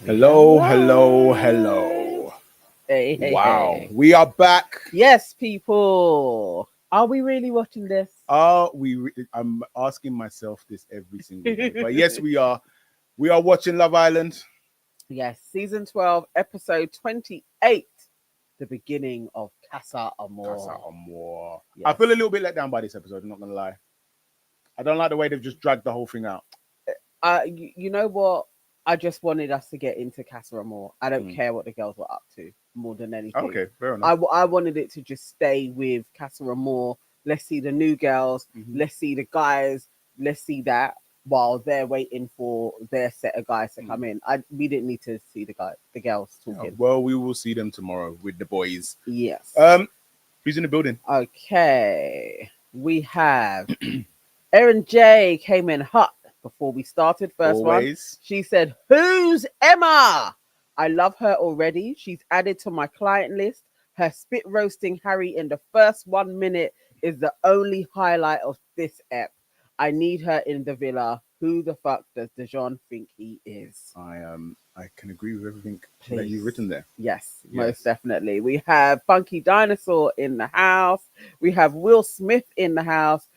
Hello, Hello. hello, hello. Wow, Hey. we are back. Yes, people. Are we really watching this? Are we? I'm asking myself this every single day. But yes, we are. We are watching Love Island. Yes, season 12, episode 28, the beginning of CASA Casa AMOR. Amor. I Yes. feel a little bit let down by this episode. I'm not gonna lie. I don't like the way they've just dragged the whole thing out. You know what? I just wanted us to get into Casa AMOR. I don't Mm. care what the girls were up to more than anything. Okay, fair enough. I wanted it to just stay with Casa AMOR. Let's see the new girls. Mhm. Let's see the guys. Let's see that while they're waiting for their set of guys to come in. We didn't need to see the girls Yeah, talking. well, we will see them tomorrow with the boys. Yes. Who's in the building? Okay. We have Erin J came in hot before we started. First one. Always. She said, "Who's Emma? I love her already. She's added to my client list. Her spit roasting Harry in the first 1 minute is the only highlight of this ep. I need her in the villa. Who the fuck does Dijon think he is?" I can agree with everything that Please. you've written there. Yes, Yes. most definitely. We have Funky Dinosaur in the house. We have Will Smith in the house.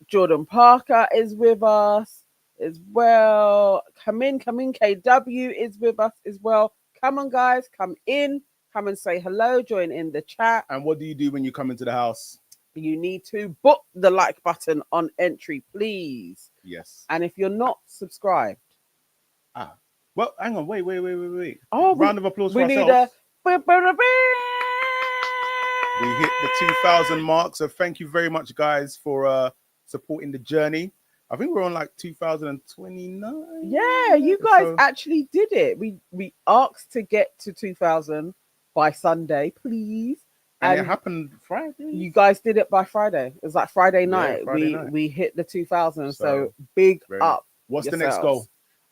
Jordan Parker is with us as well. Come in, KW is with us as well. Come on, guys, come in. Come and say hello. Join in the chat. And what do you do when you come into the house? You need to book the like button on entry, please. Yes. And if you're not subscribed, Well, hang on. Wait. oh, Round of applause for we need ourselves. a. We hit the 2,000 mark. So thank you very much, guys, for supporting the journey. I think we're on like 2029. Yeah, you guys So- actually did it. We asked to get to 2000 by Sunday, please. And it happened Friday. You guys did it by Friday. It was like Friday Yeah, night. Friday night. We hit the 2000. So So, big very up. What's the next goal?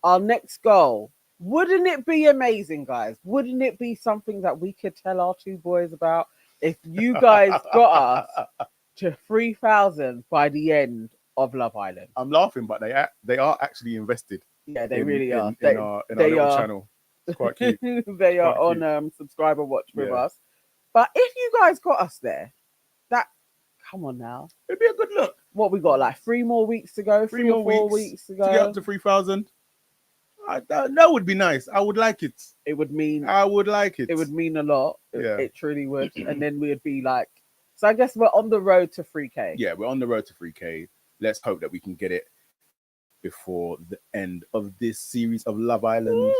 Our next goal. Wouldn't it be amazing, guys? Wouldn't it be something that we could tell our two boys about if you guys got us to 3,000 by the end of Love Island? I'm laughing, but they are actually invested. Yeah, they in, really are. in our they little are. channel. It's quite cute. They are Quite on subscriber watch with Yeah. us. But if you guys got us there, come on now. It'd be a good look. What we got, like 3 more weeks to go, three or 4 weeks to go. to get up to 3,000. That would be nice. I would like it. It would mean I would like it. it would mean a lot. Yeah. It truly would. And then we'd be like, so I guess we're on the road to 3K. Yeah, we're on the road to 3K. Let's hope that we can get it before the end of this series of Love Island.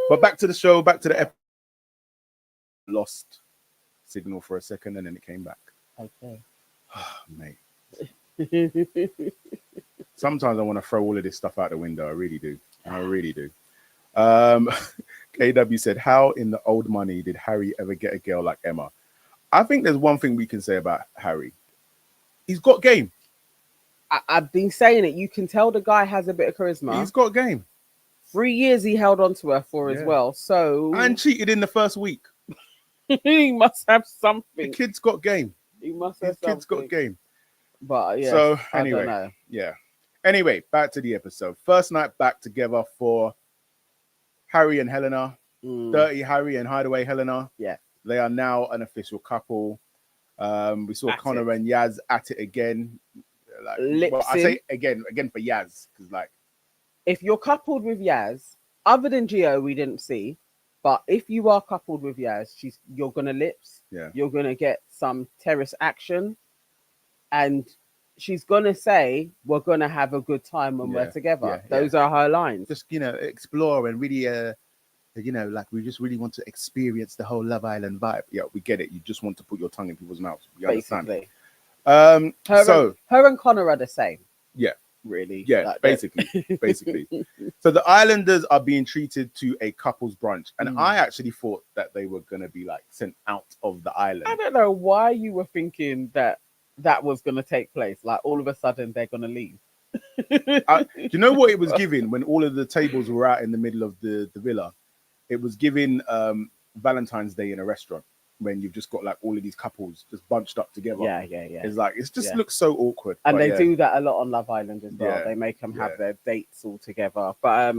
But back to the show, back to the episode. Lost signal for a second and then it came back. Okay. Mate. Sometimes I want to throw all of this stuff out the window. I really do. KW said, how in the old money did Harry ever get a girl like Emma? I think there's one thing we can say about Harry. He's got game. I've been saying it. You can tell the guy has a bit of charisma. He's got game. 3 years he held on to her for as well. So and cheated in the first week. he must have something. The kid's got game. He must have His kid's got game. But yeah. So I anyway, don't know. yeah. Anyway, back to the episode. First night back together for Harry and Helena. Dirty Harry and Hideaway Helena. Yeah. They are now an official couple. We saw At Connor it. and Yaz at it again. Lips Well, I in. say again for Yaz because like If you're coupled with Yaz, other than Gio, we didn't see. But if you are coupled with Yaz, you're gonna lips. Yeah. You're gonna get some terrace action, and she's gonna say, "We're gonna have a good time when we're together." Those are her lines. just explore and really like we just really want to experience the whole Love Island vibe. Yeah, we get it. You just want to put your tongue in people's mouths. We understand. Basically, So her and Connor are the same. Yeah. Really. Yeah, Like, basically. So the Islanders are being treated to a couples brunch, and I actually thought that they were gonna be like sent out of the island. I don't know why you were thinking that was going to take place. Like all of a sudden they're going to leave. Do you know what it was giving when all of the tables were out in the middle of the villa? It was giving Valentine's Day in a restaurant when you've just got like all of these couples just bunched up together. Yeah. It's like it just looks so awkward. And but they do that a lot on Love Island as well. Yeah. They make them have their dates all together. But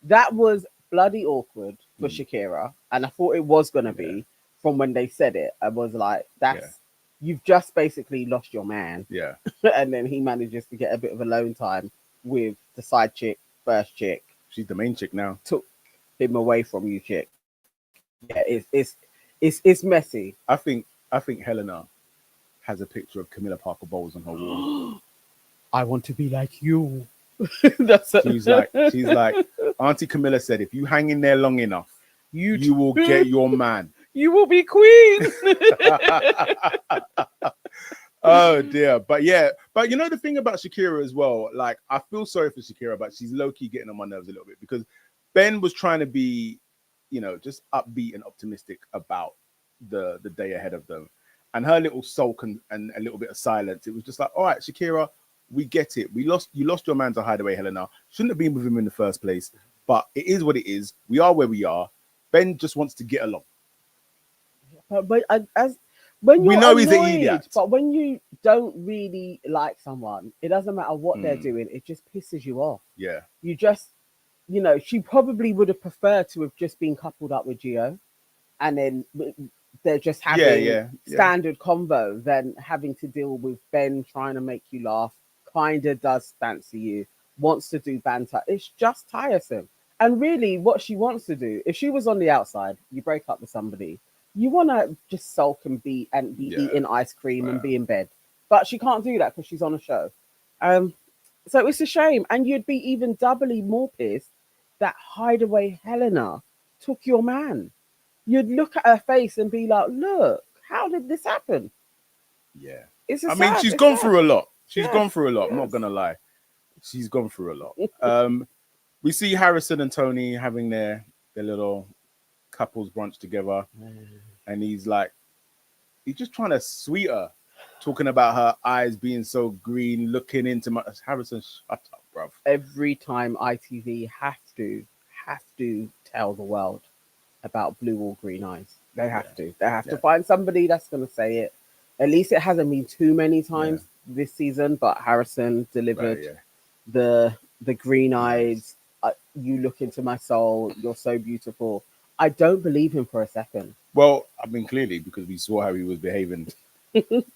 that was bloody awkward for Shakira, and I thought it was gonna be from when they said it. I was like, "That's you've just basically lost your man." Yeah. And then he manages to get a bit of alone time with the side chick, first chick, She's the main chick now. took him away from you, chick. Yeah, it's messy. I think Helena has a picture of Camilla Parker Bowles on her wall. I want to be like you. She's like Auntie Camilla said, if you hang in there long enough, you will get your man. You will be queen. Oh dear. But you know the thing about Shakira as well, like I feel sorry for Shakira, but she's low-key getting on my nerves a little bit because Ben was trying to be, you know, just upbeat and optimistic about the day ahead of them. And her little sulk and a little bit of silence, it was just like, all right, Shakira, we get it. You lost your man to Hideaway Helena. Shouldn't have been with him in the first place. But it is what it is. We are where we are. Ben just wants to get along. But as when you're we know he's an annoyed, idiot. but when you don't really like someone, it doesn't matter what they're doing. It just pisses you off. Yeah. You just, you know, she probably would have preferred to have just been coupled up with Gio, and then they're just having standard convo than having to deal with Ben trying to make you laugh, kind of does fancy you, wants to do banter. It's just tiresome. And really what she wants to do, if she was on the outside, you break up with somebody, you want to just sulk and be eating ice cream and be in bed. But she can't do that because she's on a show. So it's a shame. And you'd be even doubly more pissed that Hideaway Helena took your man. You'd look at her face and be like, look, how did this happen? Yeah. I mean, she's gone through a lot. She's gone through a lot. I'm not going to lie. She's gone through a lot. We see Harrison and Tony having their little couples brunch together. And he's just trying to sweet her, talking about her eyes being so green, looking into my... Harrison, shut up, bruv. Every time ITV have to tell the world about blue or green eyes. They have to. They have to find somebody that's going to say it. At least it hasn't been too many times this season, but Harrison delivered the green eyes. You look into my soul. You're so beautiful. I don't believe him for a second. Well, I mean, clearly, because we saw how he was behaving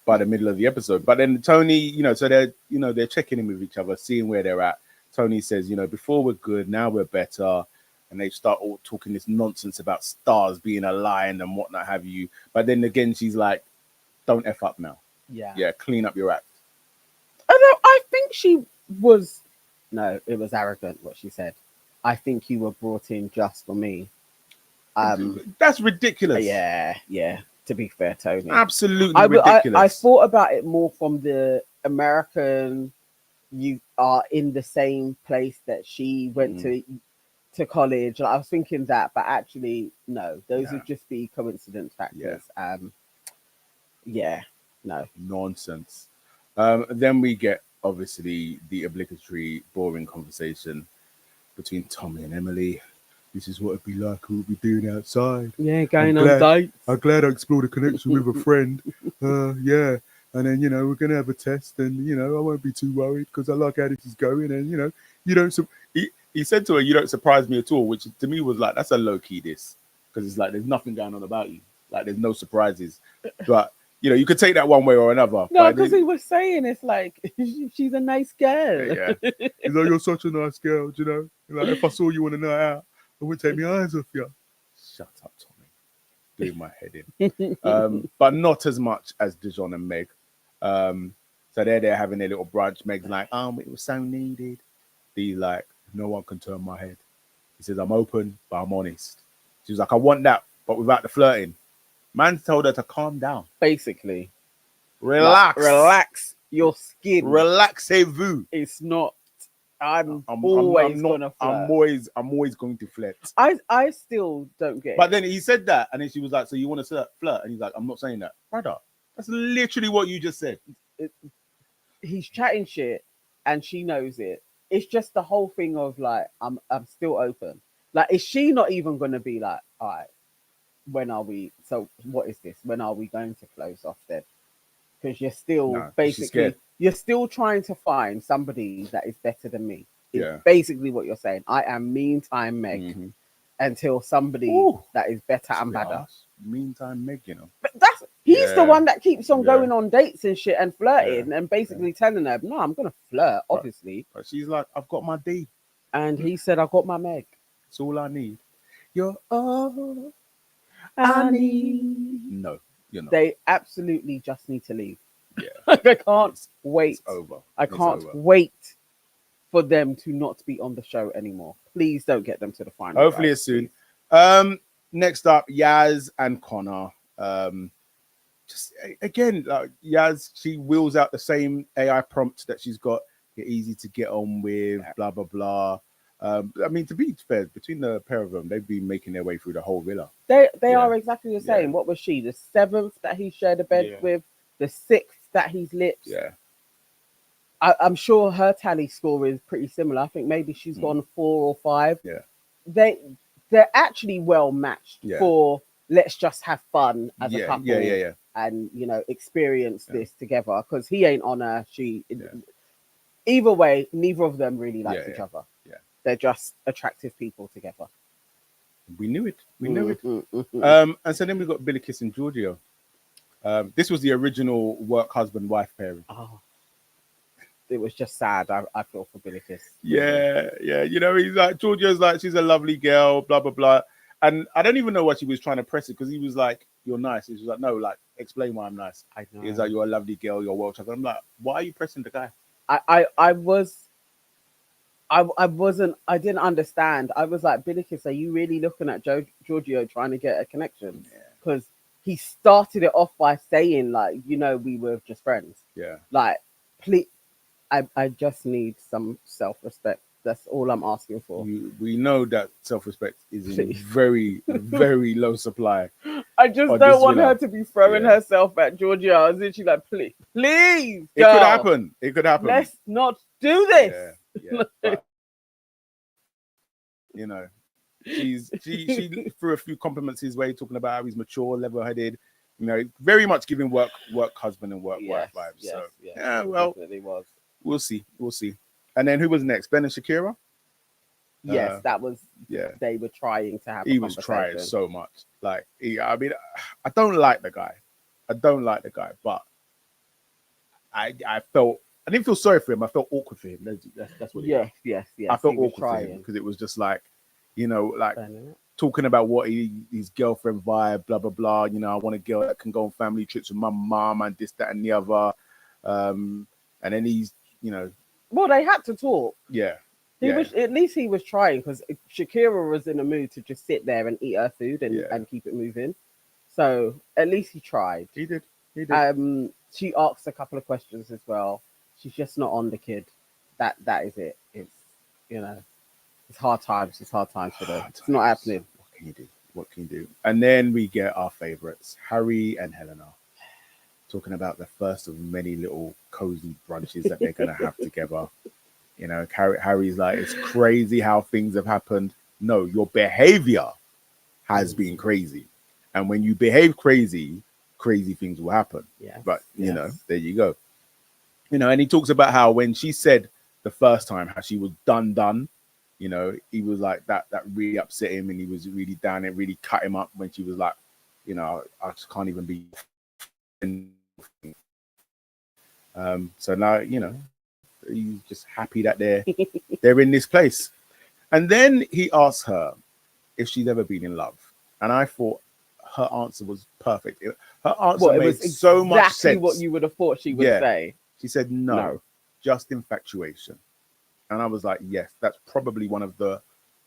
by the middle of the episode. But then Tony, you know, so they're checking in with each other, seeing where they're at. Tony says, you know, before we're good, now we're better. And they start all talking this nonsense about stars being aligned and whatnot have you. But then again, she's like, don't F up now. Yeah, clean up your act. I think she was... No, it was arrogant what she said. I think you were brought in just for me. That's ridiculous. Yeah. To be fair, Tony. Absolutely ridiculous. I thought about it more from the American, you are in the same place that she went to college. I was thinking that, but actually, no. Those would just be coincidence factors. No. Nonsense. Then we get, obviously, the obligatory boring conversation between Tommy and Emily. This is what it'd be like, we'll be doing outside. Yeah, going on dates. I'm glad I explored a connection with a friend. Yeah. And then, you know, we're going to have a test and, you know, I won't be too worried because I like how this is going. And, you know, you don't... He said to her, you don't surprise me at all, which to me was like, that's a low-key diss. Because it's like, there's nothing going on about you. Like, there's no surprises. But, you know, you could take that one way or another. No, because he was saying it's like, she's a nice girl. Yeah. He's like, you're such a nice girl, you know? Like, if I saw you on a night out, I wouldn't take my eyes off you. Shut up, Tommy. Doing my head in. But not as much as Dijon and Meg. So they're having their little brunch. Meg's like, it was so needed. He's like, no one can turn my head. He says, I'm open, but I'm honest. She was like, I want that, but without the flirting. Man told her to calm down. Basically. Relax. Like, relax your skin. Relaxez-vous. It's not... I'm always going going to flirt. I still don't get it. But then he said that, and then she was like, so you want to flirt? And he's like, I'm not saying that. Brother, that's literally what you just said. He's chatting shit, and she knows it. It's just the whole thing of like, I'm still open. Like, is she not even going to be like, all right, when are we? So what is this? When are we going to close off then? Because you're still you're still trying to find somebody that is better than me. It's basically what you're saying. I am meantime Meg. until somebody Ooh. that is better To and be badder. honest, meantime, Meg, But he's the Yeah. one that keeps on Yeah. going on dates and shit and flirting and basically telling her, no, I'm gonna flirt, Right. obviously. But she's like, I've got my D. And he said, I got my Meg. It's all I need. You're all I need. No, you're not. They absolutely just need to leave. Yeah. I can't wait. It's over. I It's can't over. wait for them to not be on the show anymore. Please don't get them to the final. Hopefully guys, it's soon. please. Next up, Yaz and Connor. Just again, like Yaz, she wheels out the same AI prompt that she's got. Get easy to get on with, blah blah blah. I mean, to be fair, between the pair of them, they've been making their way through the whole villa. They Yeah. are exactly the same. Yeah. What was she? The 7th that he shared a bed Yeah. with, the 6th that he's lips. Yeah. I'm sure her tally score is pretty similar. I think maybe she's gone 4 or 5. Yeah. They're actually well matched Yeah. for let's just have fun as a Yeah. couple Yeah. and experience this together, because he ain't on her. She Yeah. either way, neither of them really like each other. Yeah. They're just attractive people together. We knew it. We knew it. Mhm. And so then we got Billy Kiss and Giorgio. This was the original work husband-wife pairing. Oh, it was just sad. I feel for Billy Kiss. Yeah. He's like, Giorgio's like, she's a lovely girl, blah blah blah. And I don't even know what she was trying to press it, because he was like, "You're nice." He was like, "No, like, explain why I'm nice." I know. He's like, "You're a lovely girl. You're well chocolate." I'm like, "Why are you pressing the guy?" I didn't understand. I was like, Billy Kiss, are you really looking at Giorgio trying to get a connection? Because he started it off by saying, like, we were just friends. Yeah. Like, please, I just need some self-respect. That's all I'm asking for. We know that self-respect is in very, very low supply. I just don't want her to be throwing herself at Giorgio. I was literally like, please, It could happen. It could happen. Let's not do this. Yeah. But, she threw a few compliments his way, talking about how he's mature, level-headed. Very much giving work husband and work wife vibes. Yes, well, definitely was. We'll see. And then who was next? Ben and Shakira? Yes, that was. Yeah, they were trying to have. He was trying so much. Like, I don't like the guy. But I didn't feel sorry for him. I felt awkward for him. That's what. Yes. I felt awkward for him, because it was just like, talking about what his girlfriend vibe, blah blah blah. I want a girl that can go on family trips with my mom and this, that, and the other. And then he's, Well, they had to talk. Yeah. At least he was trying, because Shakira was in a mood to just sit there and eat her food and keep it moving. So at least he tried. He did. She asked a couple of questions as well. She's just not on the kid. That is it. It's it's hard times. It's hard times for them. It's not happening. What can you do? And then we get our favorites, Harry and Helena, talking about the first of many little cozy brunches that they're gonna have together. Harry's like, it's crazy how things have happened. No, your behavior has been crazy, and when you behave crazy things will happen. But there you go. And he talks about how when she said the first time how she was done, he was like, that really upset him, and he was really down. It really cut him up when she was like, I just can't even be. So now he's just happy that they're in this place. And then he asked her if she's ever been in love, and I thought her answer was perfect. Her answer made so much sense. Exactly what you would have thought she would say. She said no, just infatuation. And I was like, yes, that's probably one of the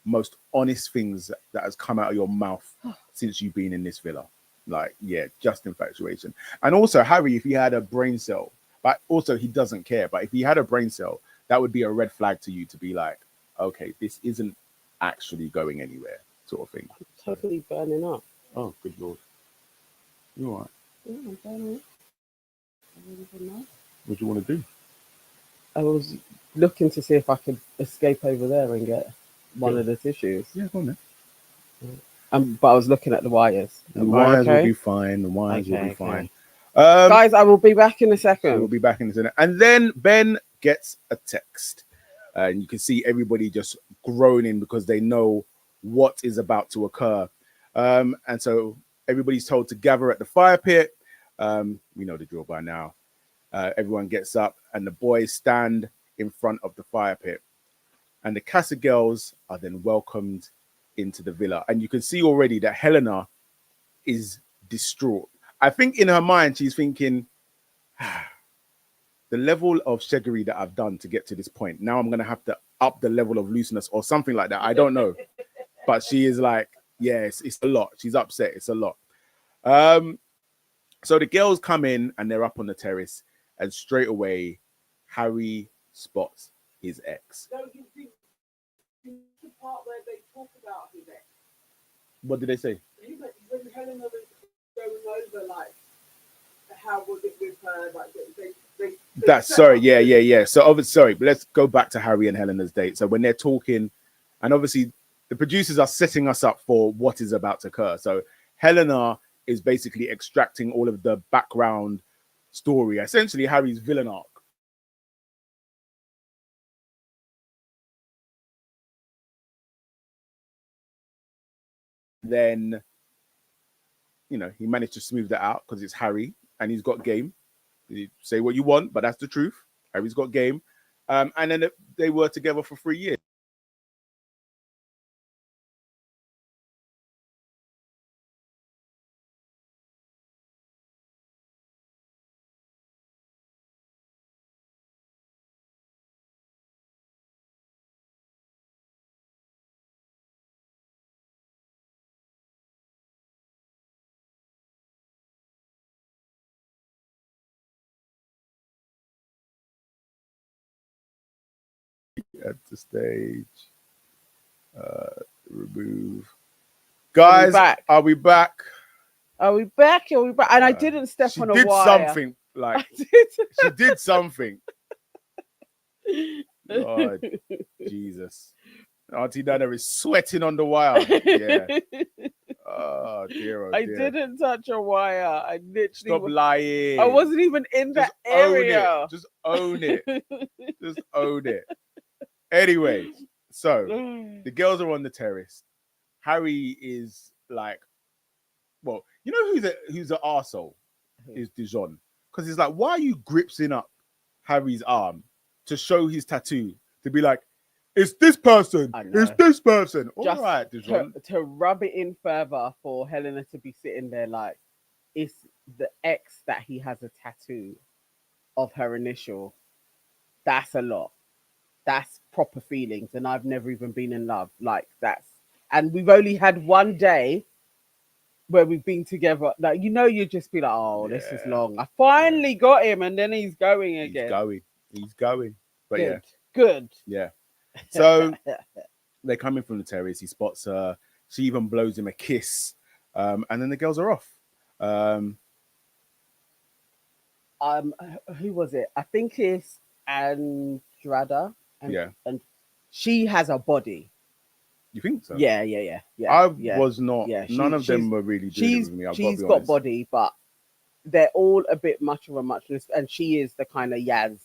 most honest things that has come out of your mouth since you've been in this villa. Like, just infatuation. And also, Harry, if he had a brain cell, but also he doesn't care, but if he had a brain cell, that would be a red flag to you, to be like, okay, this isn't actually going anywhere, sort of thing. I'm totally burning up. Oh, good Lord. You all right? Yeah, I'm burning up. What do you want to do? I was looking to see if I could escape over there and get one of the tissues. Yeah, go on then. But I was looking at the wires. The wires will be fine. Will be fine. Guys, I will be back in a second. We'll be back in a second. And then Ben gets a text. And you can see everybody just groaning because they know what is about to occur. And so everybody's told to gather at the fire pit. We know the drill by now. Everyone gets up and the boys stand in front of the fire pit. And the CASA girls are then welcomed into the villa. And you can see already that Helena is distraught. I think in her mind, she's thinking, the level of sheggery that I've done to get to this point, now I'm going to have to up the level of looseness or something like that. I don't know. But she is like, yes, it's a lot. She's upset. It's a lot. So the girls come in and they're up on the terrace, and straight away, Harry spots his ex. No, you think the part where they talk about his ex. What did they say? When Helena was going over, like, how was it with her? Like, they That's sorry, yeah. So obviously, sorry, but let's go back to Harry and Helena's date. So when they're talking, and obviously the producers are setting us up for what is about to occur. So Helena is basically extracting all of the background story, essentially Harry's villain arc. Then, you know, he managed to smooth that out because it's Harry and he's got game. You say what you want, but that's the truth. Harry's got game. And then they were together for 3 years. At the stage, remove. Guys, are we back? Are we back? Are we back? And I didn't step on a wire. She did something. Like she did something. God, Jesus. Auntie Nana is sweating on the wire. Yeah. Oh dear. Oh, dear. I didn't touch a wire. I literally stop lying. I wasn't even in that area. Just own it. Just own it. Anyway, so the girls are on the terrace. Harry is like, well, you know who's an arsehole? Is Dijon. Because he's like, why are you gripsing up Harry's arm to show his tattoo? To be like, it's this person. It's this person. All just right, Dijon. To rub it in further for Helena to be sitting there like, it's the ex that he has a tattoo of her initial. That's a lot. That's proper feelings. And I've never even been in love. Like, that's... And we've only had one day where we've been together. Like, you know, you'd just be like, oh, this is long. I finally got him, and then he's going again. He's going. But good. Good. Yeah. So they're coming from the terrace. He spots her. She even blows him a kiss. And then the girls are off. Who was it? I think it's Andrada. And she has a body. You think so? Yeah. I was not. Yeah, none of them were really doing it with me. She's got body, but they're all a bit much of a muchness, and she is the kind of Yaz.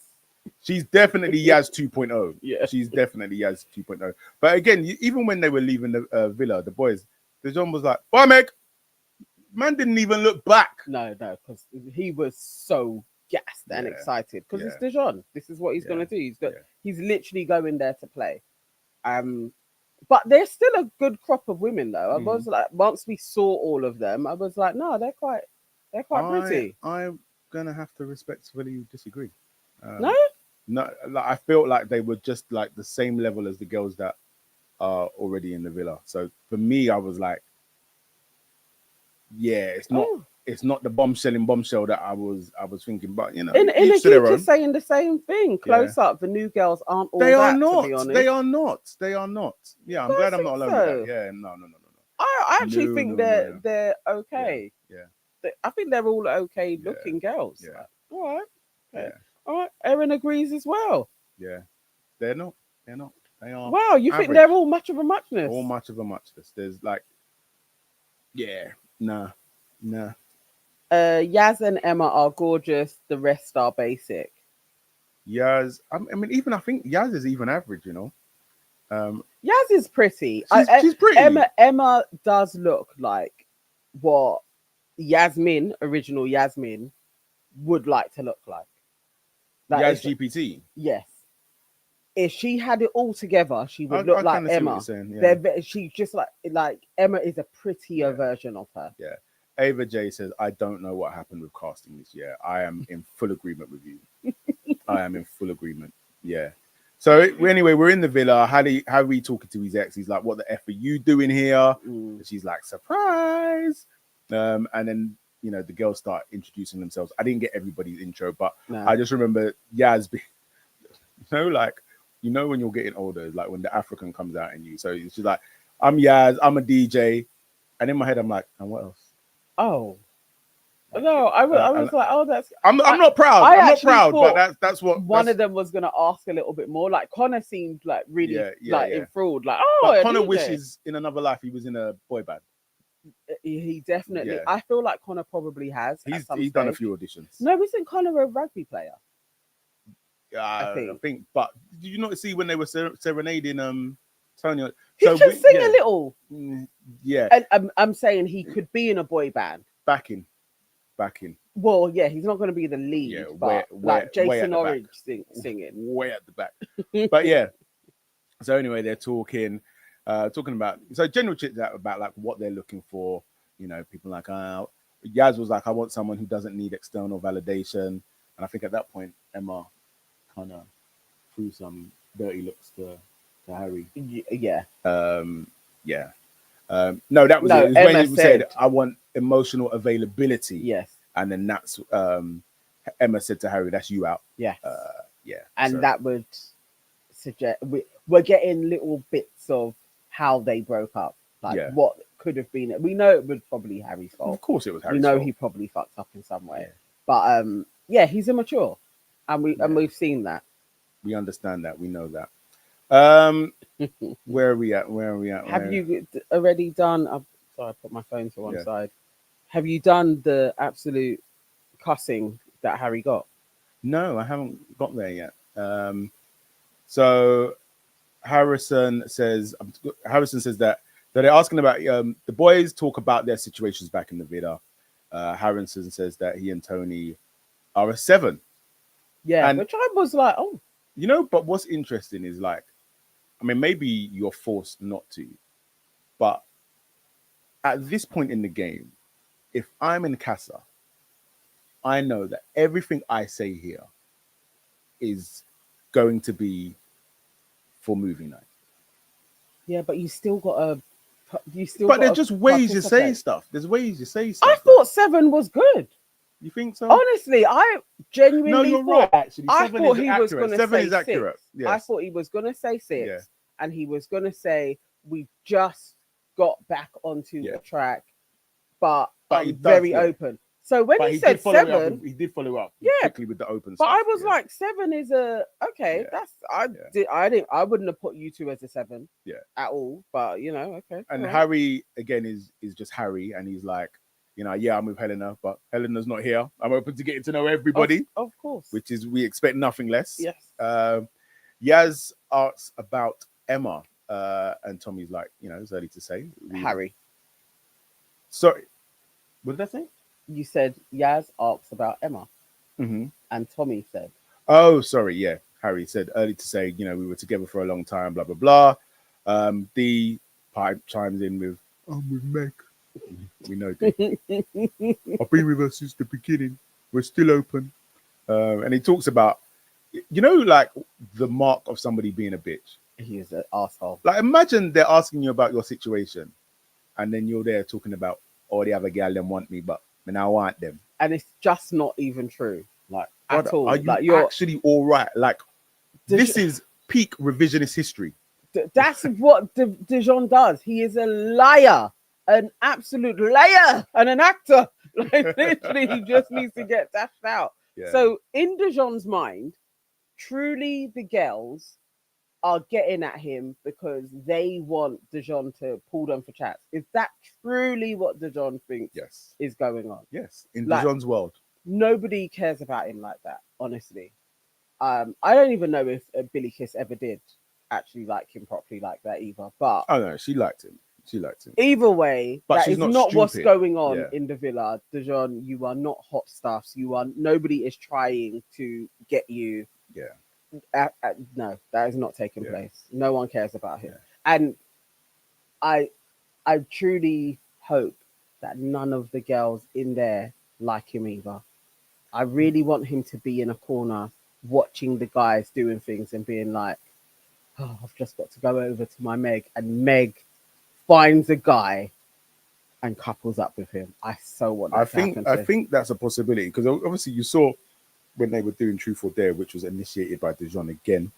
She's definitely Yaz 2.0. Yeah, she's definitely Yaz 2.0. But again, even when they were leaving the villa, the boys, Dijon was like, "Bye, Meg." Man didn't even look back. No, because he was so gassed and excited because it's Dijon. This is what he's gonna do. He's literally going there to play. But there's still a good crop of women though. I was like, once we saw all of them, I was like, no, they're quite pretty. I'm gonna have to respectfully disagree. No, like, I felt like they were just like the same level as the girls that are already in the villa. So for me, I was like, yeah, it's not the bombshell that I was thinking, but you know, in a just saying the same thing. Close up, the new girls aren't all they that, are not. To be honest. They are not. Yeah, I'm glad I'm not alone with that. Yeah, no. I actually think they're okay. Yeah. I think they're all okay looking girls. Yeah. Like, all right. Okay. Yeah. All right. Erin agrees as well. Yeah. They're not. They are. Wow, you average. think they're all much of a muchness? All much of a muchness. There's like, nah. Yaz and Emma are gorgeous. The rest are basic. Yaz, I mean, even I think Yaz is even average, you know. Yaz is pretty. She's pretty. Emma does look like what Yasmin, original Yasmin, would like to look like. Yaz GPT. Yes. If she had it all together, she would look like Emma. Yeah. She's just like Emma is a prettier version of her. Yeah. Ava J says, I don't know what happened with casting this year. I am in full agreement with you. I am in full agreement. Yeah. So anyway, we're in the villa. How are we talking to his ex? He's like, what the F are you doing here? And she's like, surprise. And then, you know, the girls start introducing themselves. I didn't get everybody's intro, but I just remember Yaz being, when you're getting older, like when the African comes out in you. So she's like, I'm Yaz, I'm a DJ. And in my head, I'm like, and what else? Oh. No, I was like, oh, that's. I'm not proud. I'm not proud, but that's what one of them was gonna ask a little bit more. Like Connor seemed like really enthralled. Like, oh, but Connor wishes in another life he was in a boy band. He definitely. Yeah. I feel like Connor probably has. He's done a few auditions. No, isn't Connor a rugby player? I think. But did you not see when they were serenading Tony? He can sing a little. Yeah, and I'm saying he could be in a boy band. Back in. Well, yeah, he's not going to be the lead, but like Jason Orange singing way at the back. But yeah. So anyway, they're talking about general chit chat about like what they're looking for. You know, people like Yaz was like, I want someone who doesn't need external validation, and I think at that point Emma kind of threw some dirty looks to Harry. Yeah. No, that was it. It was Emma when he said, I want emotional availability. Yes. And then that's Emma said to Harry, that's you out. Yes. Yeah. And that would suggest we're getting little bits of how they broke up. Like what could have been. We know it was probably Harry's fault. Of course it was Harry's fault. We know he probably fucked up in some way. Yeah. But he's immature. And we've seen that. We understand that. We know that. Where are we at? Have you already done? I'm sorry, I put my phone to one side. Have you done the absolute cussing that Harry got? No, I haven't got there yet. So Harrison says that they're asking about the boys talk about their situations back in the villa. Harrison says that he and Tony are a 7. Yeah, which I was like, oh, but what's interesting is like, I mean, maybe you're forced not to, but at this point in the game, if I'm in CASA, I know that everything I say here is going to be for movie night. Yeah, but you still got to. But there's just ways you say stuff. There's ways you say stuff. I thought 7 was good. You think so? Honestly, I genuinely no, you're thought. right. Actually, I thought he was going to say 7 is accurate. Yes. I thought he was going to say 6, and he was going to say we just got back onto the track, but I'm very open. So when he said 7, he did follow up quickly with the open. But stuff. I was like, 7 is a okay. That's I wouldn't have put you 2 as a 7. At all. But okay. And Harry again is just Harry, and he's like, I'm with Helena, but Helena's not here. I'm open to getting to know everybody. Of course. Which is, we expect nothing less. Yes. Yaz asks about Emma, and Tommy's like, it's early to say. Harry. Sorry. What did I say? You said Yaz asks about Emma. Mm-hmm. And Tommy said. Oh, sorry. Yeah. Harry said early to say, we were together for a long time, blah, blah, blah. D pipe chimes in with, I'm with Meg. We know D. I've been with her since the beginning. We're still open. And he talks about, like the mark of somebody being a bitch. He is an asshole. Like, imagine they're asking you about your situation, and then you're there talking about, the other girl them want me, but I want them. And it's just not even true. Like, brother, at all. Are you actually all right? Like, this is peak revisionist history. That's what Dijon does. He is a liar. An absolute liar and an actor. Like, literally, he just needs to get dashed out. Yeah. So in Dijon's mind, truly the girls are getting at him because they want Dijon to pull them for chats. Is that truly what Dijon thinks is going on? Yes, in Dijon's world. Nobody cares about him like that, honestly. I don't even know if Billy Kiss ever did. actually like him properly like that either. But Oh no, she liked him. She liked him. either way, But that she's is not not what's stupid. going on Yeah. in the villa. Dijon, you are not hot stuffs. Nobody is trying to get you. Yeah. No, that is not taking Yeah. place. No one cares about him. Yeah. And I truly hope that none of the girls in there like him either. I really want him to be in a corner watching the guys doing things and being like, oh, I've just got to go over to my Meg, and Meg finds a guy and couples up with him. I so want that to happen. I think that's a possibility because obviously you saw when they were doing Truth or Dare, which was initiated by Dijon again.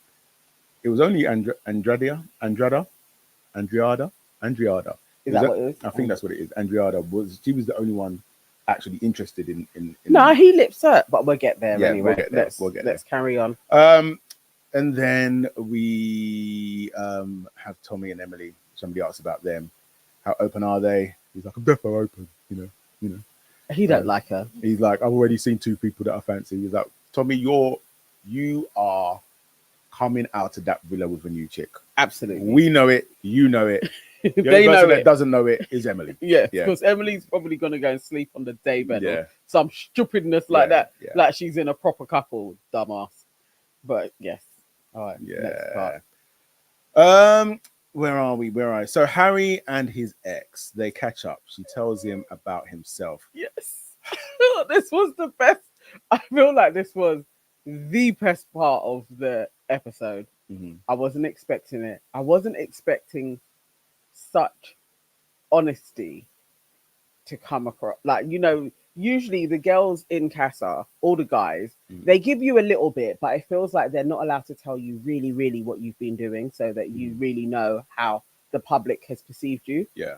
It was only Andriada. Is that what it is? I think that's what it is. Andriada was the only one actually interested in No, he lips up, but we'll get there Yeah, anyway. we'll get there. Let's carry on. And then we have Tommy and Emily. Somebody asked about them. How open are they? He's like, I'm definitely open, you know. He don't like her. He's like, I've already seen 2 people that I fancy. He's like, Tommy, you are coming out of that villa with a new chick. Absolutely. We know it. You know it. The They only know person it. that doesn't know it is Emily. Yeah, because Emily's probably going to go and sleep on the day bed Yeah. or some stupidness like that. Yeah. Like she's in a proper couple, dumbass. But yes. All right. Yeah. Next part. Where are we? So Harry and his ex, they catch up. She tells him about himself. Yes. This was the best. I feel like this was the best part of the episode. Mm-hmm. I wasn't expecting it. I wasn't expecting such honesty to come across. Like, usually the girls in CASA, all the guys, they give you a little bit, but it feels like they're not allowed to tell you really, really what you've been doing so that you really know how the public has perceived you. Yeah.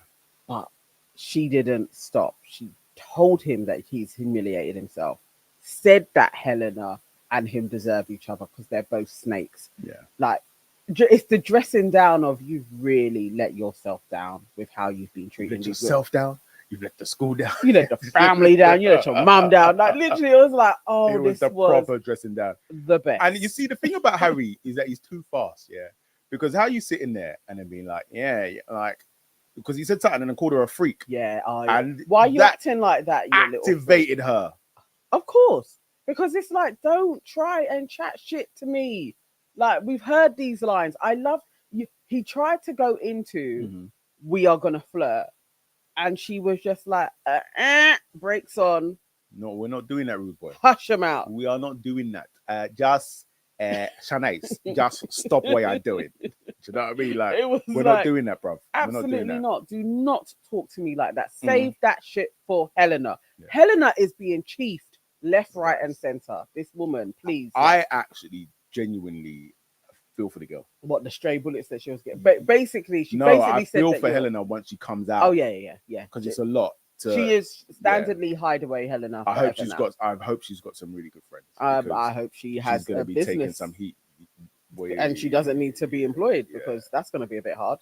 But she didn't stop. She told him that he's humiliated himself, said that Helena and him deserve each other because they're both snakes. Yeah. Like, it's the dressing down of you've really let yourself down with how you've been treated. You've let yourself down. You've let the school down. You let the family down. You let your mum down. Like, literally, it was like, oh, it was this the was proper dressing down. the best. And you see, the thing about Harry is that he's too fast. Yeah. Because how you sitting there and then being like, because he said something and then called her a freak. Yeah. And why are you acting like that? You activated her. Of course. Because it's like, don't try and chat shit to me. Like, we've heard these lines. I love you. He tried to go into, we are going to flirt. And she was just like, brakes on. No, we're not doing that, rude boy. Hush him out. We are not doing that. Just, Shanice, just stop what you're doing. Do you know what I mean? Like, we're not doing that, bro. Absolutely not. Do not talk to me like that. Save that shit for Helena. Yeah. Helena is being chiefed left, right, and center. This woman, please. I actually genuinely feel for the girl. What, the stray bullets that she was getting? Basically, she basically said feel for Helena once she comes out. Oh yeah. Because it's a lot. She is standardly hideaway Helena. I hope she's got some really good friends. I hope she has going to be business. taking some heat. And she doesn't need to be employed because that's going to be a bit hard.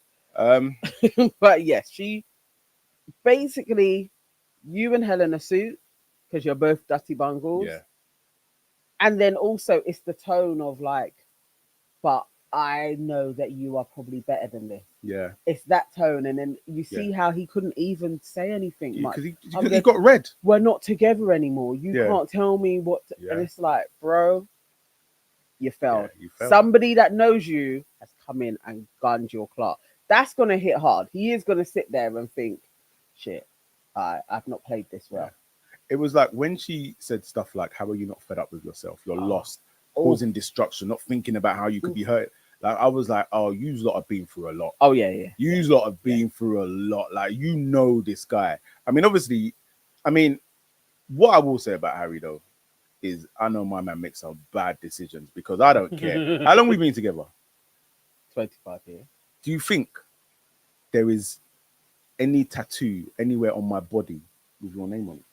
But yes, she basically, you and Helena suit because you're both dirty bungles. Yeah. And then also it's the tone of like, but I know that you are probably better than this. Yeah. It's that tone. And then you see how he couldn't even say anything much. Because he got red. We're not together anymore. You can't tell me what. And it's like, bro, you failed. Yeah, you failed. Somebody that knows you has come in and gunned your clock. That's going to hit hard. He is going to sit there and think, shit, I've not played this well. Yeah. It was like when she said stuff like, how are you not fed up with yourself? You're lost, causing destruction, not thinking about how you could be hurt. Like, I was like, oh, you lot have been through a lot. Oh, yeah. You lot have been through a lot. Like, you know this guy. I mean, obviously, what I will say about Harry, though, is I know my man makes some bad decisions because I don't care. How long we been together? 25 years. Do you think there is any tattoo anywhere on my body with your name on it?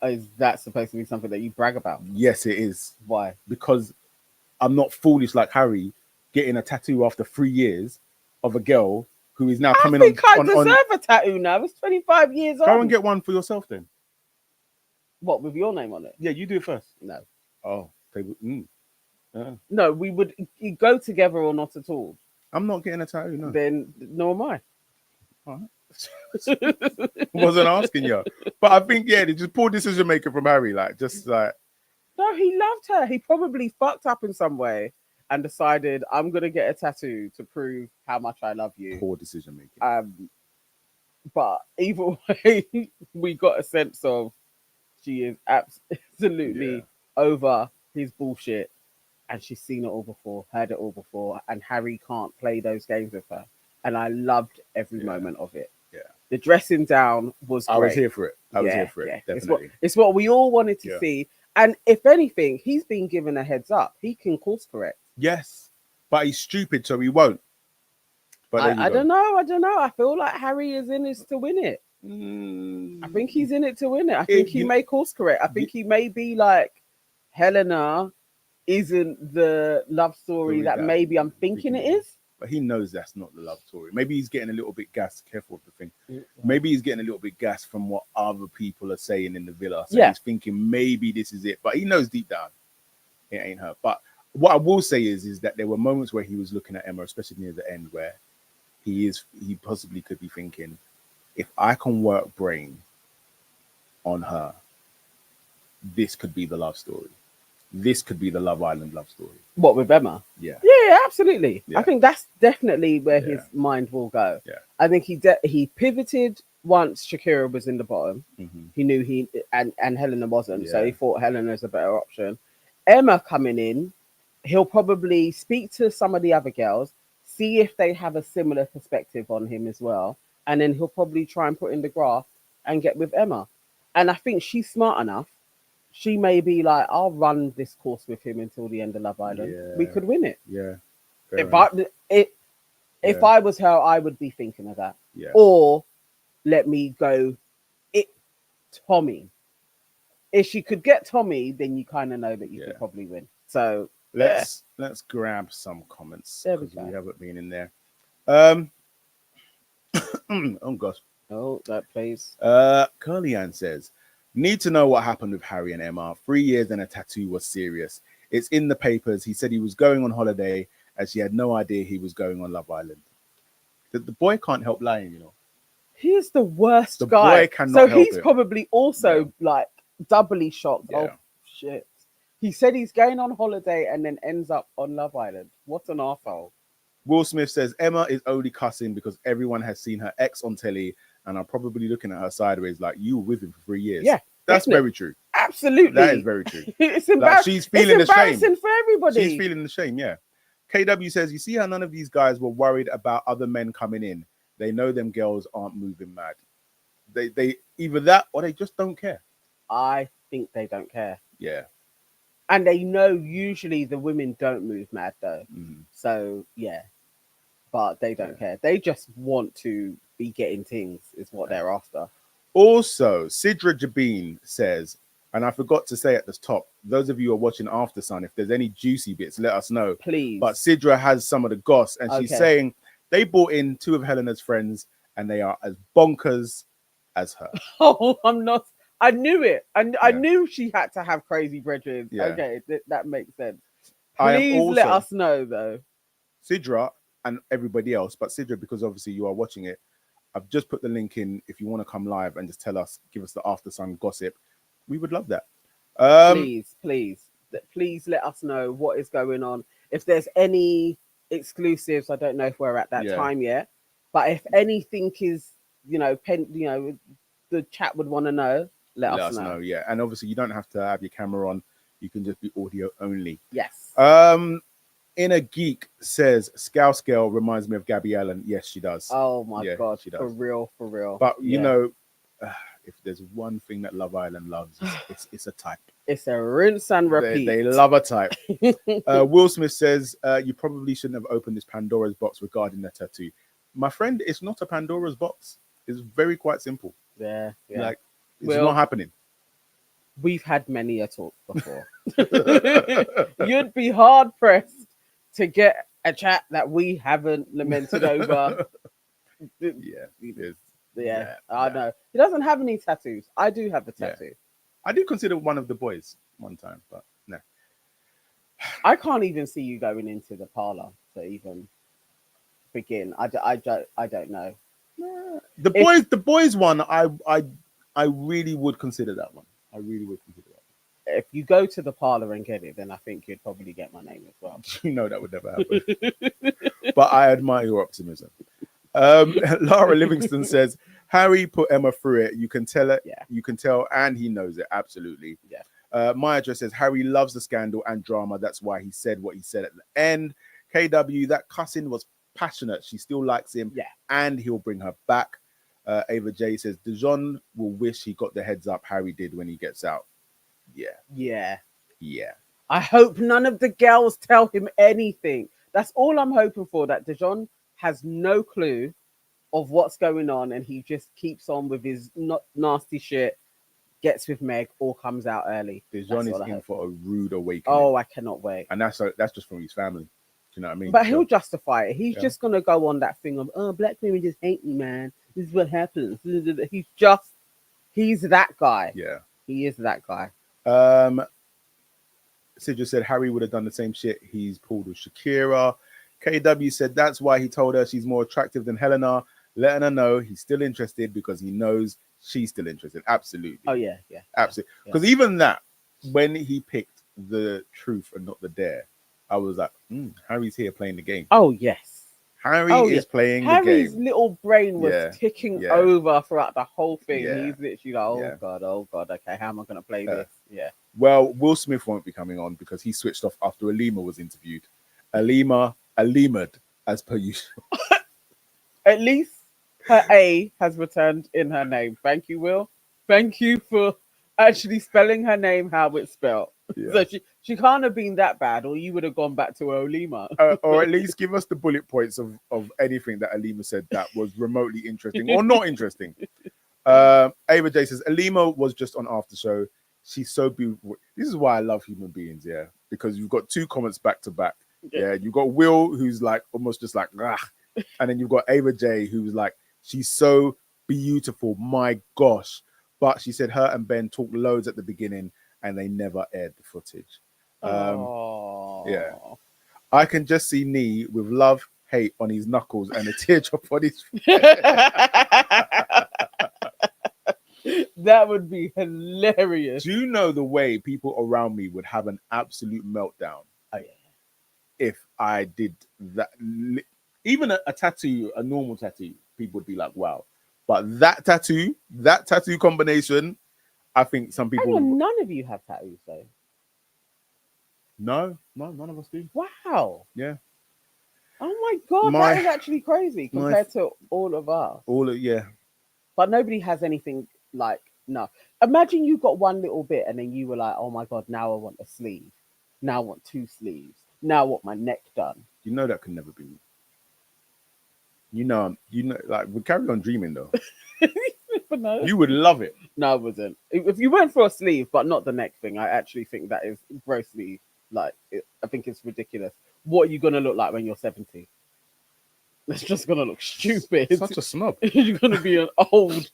Is that supposed to be something that you brag about? Yes, it is. Why? Because I'm not foolish like Harry getting a tattoo after 3 years of a girl who is now coming on. I deserve a tattoo now. It's 25 years old. Go and get one for yourself then. What, with your name on it? Yeah, you do it first. No. Oh, No, we would go together or not at all. I'm not getting a tattoo. No, Then nor am I. all right. Wasn't asking you, but I think they just poor decision maker from Harry. Like just like No, he loved her. He probably fucked up in some way and decided I'm gonna get a tattoo to prove how much I love you. poor decision making. But either way, we got a sense of she is absolutely over his bullshit, and she's seen it all before, heard it all before, and Harry can't play those games with her. And I loved every moment of it. Yeah. The dressing down was great. I was here for it. I was here for it. Definitely. It's what we all wanted to see. And if anything, he's been given a heads up. He can course correct. Yes, but he's stupid, so he won't. But I don't know. I feel like Harry is in this to win it. I think he's in it to win it. I think he may course correct. I think he may be like, Helena isn't the love story that maybe I'm thinking it is. But he knows that's not the love story. Maybe he's getting a little bit gassed. Careful with the thing. Maybe he's getting a little bit gassed from what other people are saying in the villa. So he's thinking maybe this is it. But he knows deep down it ain't her. But what I will say is that there were moments where he was looking at Emma, especially near the end, where he possibly could be thinking, if I can work brain on her, this could be the love story. This could be the Love Island love story. What, with Emma? Yeah. Yeah, absolutely. Yeah. I think that's definitely where his mind will go. Yeah. I think he pivoted once Shakira was in the bottom. Mm-hmm. He knew and Helena wasn't, so Yeah. he thought Helena's a better option. Emma coming in, he'll probably speak to some of the other girls, see if they have a similar perspective on him as well, and then he'll probably try and put in the graft and get with Emma. And I think she's smart enough. She may be like, I'll run this course with him until the end of Love Island. Yeah. We could win it. Yeah. If I was her, I would be thinking of that. Yeah. Or let me go Tommy. If she could get Tommy, then you kind of know that you could probably win. So let's grab some comments because we haven't been in there. Oh gosh. Oh, that plays. Curly Ann says, need to know what happened with Harry and Emma. 3 years and a tattoo was serious. It's in the papers. He said he was going on holiday and she had no idea he was going on Love Island. The boy can't help lying, you know. He is the worst the guy. Boy cannot help he's it. probably also like doubly shocked. Yeah. Oh shit. He said he's going on holiday and then ends up on Love Island. What an arsehole. Will Smith says Emma is only cussing because everyone has seen her ex on telly and are probably looking at her sideways like you were with him for 3 years. Yeah. That's very true. Absolutely. That is very true. It's embarrassing. Like, she's feeling the shame. Embarrassing for everybody. She's feeling the shame, yeah. KW says, you see how none of these guys were worried about other men coming in. They know them girls aren't moving mad. They either that or they just don't care. I think they don't care. Yeah. And they know usually the women don't move mad though. Mm. So yeah. But they don't care. They just want to be getting things is what they're after. Also, Sidra Jabeen says, and I forgot to say at the top, those of you who are watching After Sun, if there's any juicy bits, let us know. Please. But Sidra has some of the goss, and she's saying they brought in 2 of Helena's friends, and they are as bonkers as her. Oh, I'm not. I knew it. I knew she had to have crazy brethren. Yeah. Okay, that makes sense. I am Please also- let us know, though. Sidra and everybody else, but Sidra, because obviously you are watching it, I've just put the link in. If you want to come live and just tell us, give us the After Sun gossip, we would love that. Please let us know what is going on. If there's any exclusives, I don't know if we're at that time yet, but if anything is, the chat would want to know, let us know. Yeah, and obviously you don't have to have your camera on. You can just be audio only. Yes. Inner Geek says Scouse Girl reminds me of Gabby Allen. Yes, she does. Oh my God, she does. for real. But you know, if there's one thing that Love Island loves, it's a type. It's a rinse and repeat. They love a type. Will Smith says you probably shouldn't have opened this Pandora's box regarding the tattoo. My friend, it's not a Pandora's box. It's very quite simple. Yeah. Like it's not happening. We've had many a talk before. You'd be hard pressed to get a chat that we haven't lamented over. I know. He doesn't have any tattoos. I do have a tattoo. I did consider one of the boys one time, but no. I can't even see you going into the parlor to even begin. I don't know. The boys one, I really would consider that one. I really would consider that. If you go to the parlor and get it, then I think you'd probably get my name as well. You know that would never happen. But I admire your optimism. Lara Livingston says Harry put Emma through it. You can tell it. Yeah. You can tell, and he knows it absolutely. Yeah. Maya just says Harry loves the scandal and drama. That's why he said what he said at the end. KW, that cussing was passionate. She still likes him. Yeah. And he'll bring her back. Ava J says Dijon will wish he got the heads up Harry did when he gets out. Yeah. Yeah. Yeah. I hope none of the girls tell him anything. That's all I'm hoping for. That Dijon has no clue of what's going on, and he just keeps on with his nasty shit. Gets with Meg or comes out early. Dijon is in for a rude awakening. Oh, I cannot wait. And that's just from his family. Do you know what I mean? But he'll justify it. He's just gonna go on that thing of, oh, black women just hate me, man. This is what happens. He's that guy. Yeah. He is that guy. Sid just said Harry would have done the same shit he's pulled with Shakira. KW said that's why he told her she's more attractive than Helena, letting her know he's still interested because he knows she's still interested. Absolutely. Oh, yeah. Absolutely. Because even that, when he picked the truth and not the dare, I was like, Harry's here playing the game. Oh, yes. Harry is playing the game. Harry's little brain was ticking over throughout the whole thing. Yeah. He's literally like, oh God, okay, how am I going to play this? Yeah. Well, Will Smith won't be coming on because he switched off after Alima was interviewed. Alima'd, as per usual. At least her A has returned in her name. Thank you, Will. Thank you for actually spelling her name how it's spelled. Yeah. So she can't have been that bad, or you would have gone back to Olima. Or at least give us the bullet points of anything that Alima said that was remotely interesting or not interesting. Ava J says Alima was just on after show. She's so beautiful. This is why I love human beings, because you've got two comments back to back. Yeah, you've got Will, who's like almost just like, ah. And then you've got Ava J, who's like, she's so beautiful, my gosh. But she said her and Ben talked loads at the beginning and they never aired the footage. Yeah. I can just see Nee with love, hate on his knuckles and a teardrop on his face. That would be hilarious. Do you know the way people around me would have an absolute meltdown? Oh, yeah. If I did that, even a tattoo, a normal tattoo, people would be like, wow. But that tattoo combination, I think some people. None of you have tattoos, though. No, none of us do. Wow. Yeah. Oh my God, that is actually crazy compared to all of us. But nobody has anything like, no. Imagine you got one little bit and then you were like, oh my God, now I want a sleeve. Now I want two sleeves. Now I want my neck done. You know that can never be. You know, like we carry on dreaming though. You would love it. No, I wouldn't. If you went for a sleeve, but not the neck thing, I actually think that is grossly I think it's ridiculous. What are you gonna look like when you're 70? It's just gonna look stupid. Such a snob. You're gonna be an old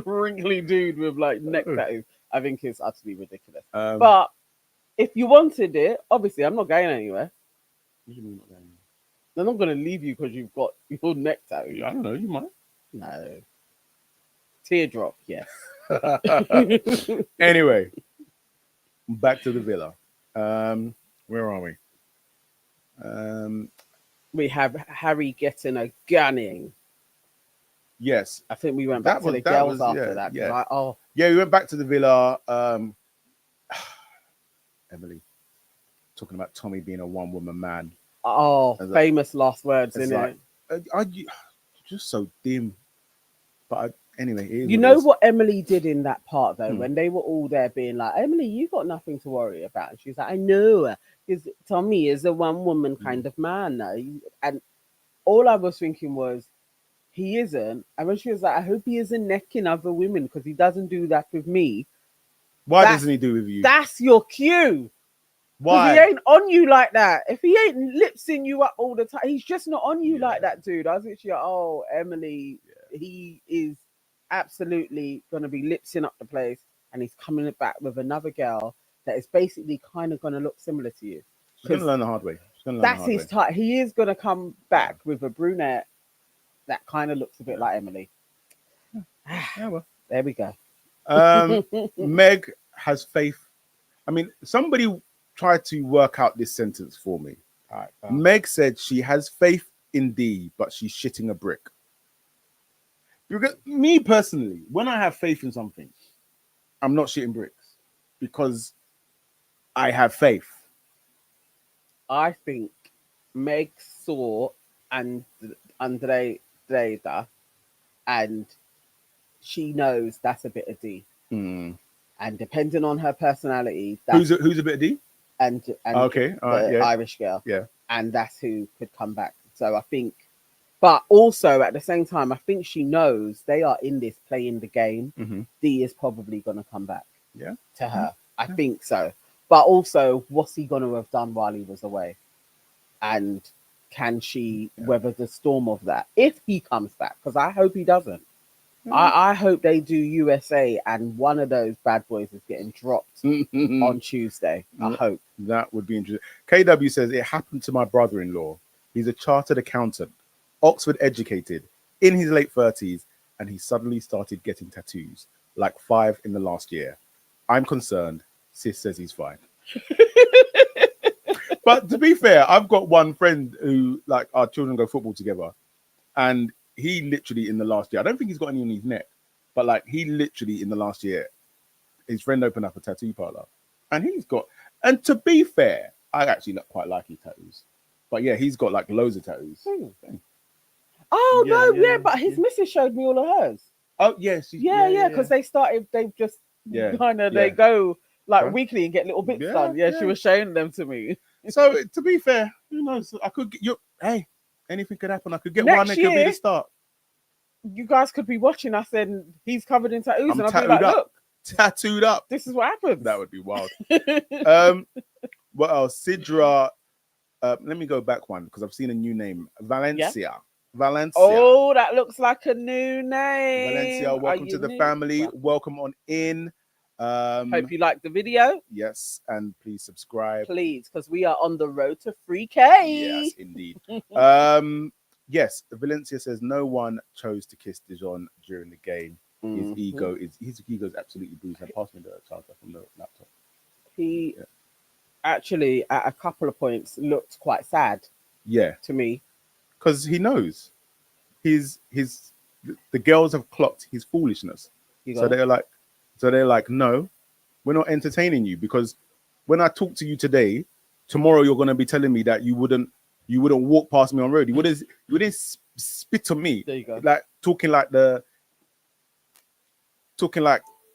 wrinkly dude with like neck tattoos. I think it's utterly ridiculous. But if you wanted it, obviously, I'm not going anywhere. What do you mean not going anywhere? They're not going to leave you because you've got your neck tattoo. I don't know. You might. No. Teardrop, yes. Anyway, back to the villa. Where are we? We have Harry getting a gunning. Yes. I think we went back to the girls after that. Yeah. Yeah, we went back to the villa. Emily, talking about Tommy being a one-woman man. Oh, famous last words, isn't it? Just so dim. But anyway, you know what Emily did in that part though, when they were all there being like, Emily, you got nothing to worry about. And she's like, I know, because Tommy is a one-woman kind of man now. And all I was thinking was, he isn't. And when she was like, I hope he isn't necking other women because he doesn't do that with me. Why doesn't he do with you? That's your cue. Why? He ain't on you like that. If he ain't lipsing you up all the time, he's just not on you like that, dude. I was literally like, oh, Emily, he is absolutely going to be lipsing up the place and he's coming back with another girl that is basically kind of going to look similar to you. She's going to learn the hard way. She's going to learn That's the hard his way. type. He is going to come back with a brunette that kind of looks a bit like Emily. Yeah, well. There we go. Meg has faith. I mean, somebody tried to work out this sentence for me. All right, go. Meg said she has faith in D, but she's shitting a brick. Because me personally, when I have faith in something, I'm not shitting bricks because I have faith. I think Meg saw and Andre Dreda, and she knows that's a bit of D. Mm. And depending on her personality, that's, Who's a bit of D? and Okay, all right, the yeah. Irish girl, Yeah. and that's who could come back. So I think, but also at the same time, I think she knows they are in this playing the game. Mm-hmm. D is probably going to come back. Yeah. To her, I think so. But also, what's he going to have done while he was away? And can she weather the storm of that if he comes back? Because I hope he doesn't. I hope they do USA and one of those bad boys is getting dropped on Tuesday. I hope. That would be interesting. KW says, it happened to my brother-in-law. He's a chartered accountant, Oxford educated, in his late 30s, and he suddenly started getting tattoos, like 5 in the last year. I'm concerned. Sis says he's fine. But to be fair, I've got one friend who, like, our children go football together, and he literally in the last year, I don't think he's got any on his neck, but like he literally in the last year, his friend opened up a tattoo parlor, and he's got. And to be fair, I actually quite like his tattoos, but yeah, he's got like loads of tattoos. Oh Yeah, no, yeah, but his missus showed me all of hers. Oh yes, Yeah, because they started. They just kind of they go like weekly and get little bits done. Yeah, she was showing them to me. So to be fair, who knows? I could get you. Hey, anything could happen. I could get Next one. It could be year, the start. You guys could be watching us and he's covered in tattoos, I'm and I'll be like, look, tattooed up. This is what happens. That would be wild. What else? Sidra. Let me go back one because I've seen a new name. Valencia. Yeah. Valencia. Oh, that looks like a new name. Valencia, welcome to the family. Welcome on in. Hope you like the video. Yes, and please subscribe. Please, because we are on the road to 3K. Yes, indeed. Yes, Valencia says no one chose to kiss Dijon during the game. His ego is absolutely bruised. Now pass me the charger from the laptop. He actually at a couple of points looked quite sad. Yeah, to me, because he knows the girls have clocked his foolishness. So they're like, no, we're not entertaining you, because when I talk to you today, tomorrow you're going to be telling me that you wouldn't walk past me on road. You wouldn't spit on me. There you go. Like talking like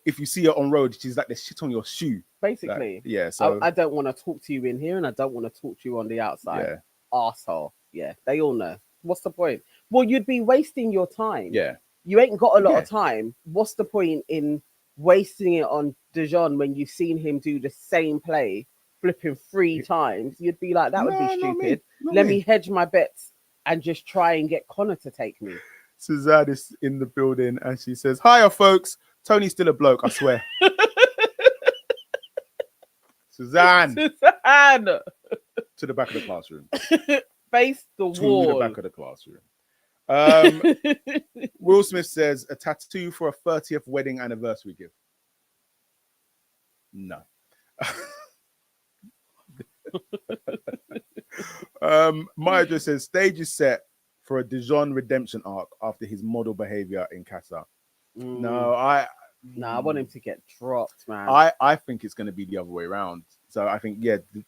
if you see her on road, she's like the shit on your shoe. Basically. Like, yeah. So I don't want to talk to you in here, and I don't want to talk to you on the outside. Yeah. Arsehole. Yeah. They all know. What's the point? Well, you'd be wasting your time. Yeah. You ain't got a lot of time. What's the point in wasting it on Dijon when you've seen him do the same play flipping 3 times? You'd be like, that would be stupid. Let me hedge my bets and just try and get Connor to take me. Suzanne is in the building and she says, hiya folks, Tony's still a bloke, I swear. Suzanne to the back of the classroom. Face the wall. To the back of the classroom. Will Smith says, a tattoo for a 30th wedding anniversary gift. No. Maya just says, stage is set for a Dijon redemption arc after his model behavior in CASA. No, I want him to get dropped, man. I think it's going to be the other way around. So I think,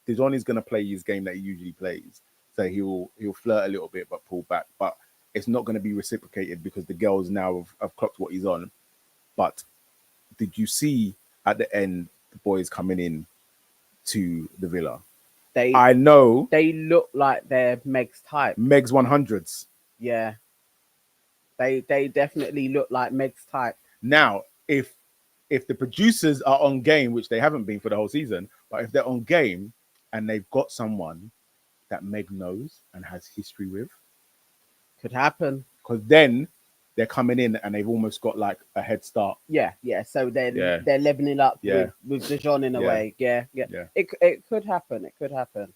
Dijon is going to play his game that he usually plays. So he'll flirt a little bit but pull back. But it's not going to be reciprocated because the girls now have clocked what he's on. But did you see at the end the boys coming in to the villa? I know they look like they're Meg's type. Meg's 100s. Yeah. They definitely look like Meg's type. Now, if the producers are on game, which they haven't been for the whole season, but if they're on game and they've got someone that Meg knows and has history with, could happen. Because then they're coming in and they've almost got like a head start. Yeah. So Yeah. they're leveling up Yeah. with Dijon in a Yeah. way. Yeah. Yeah. It could happen. It could happen.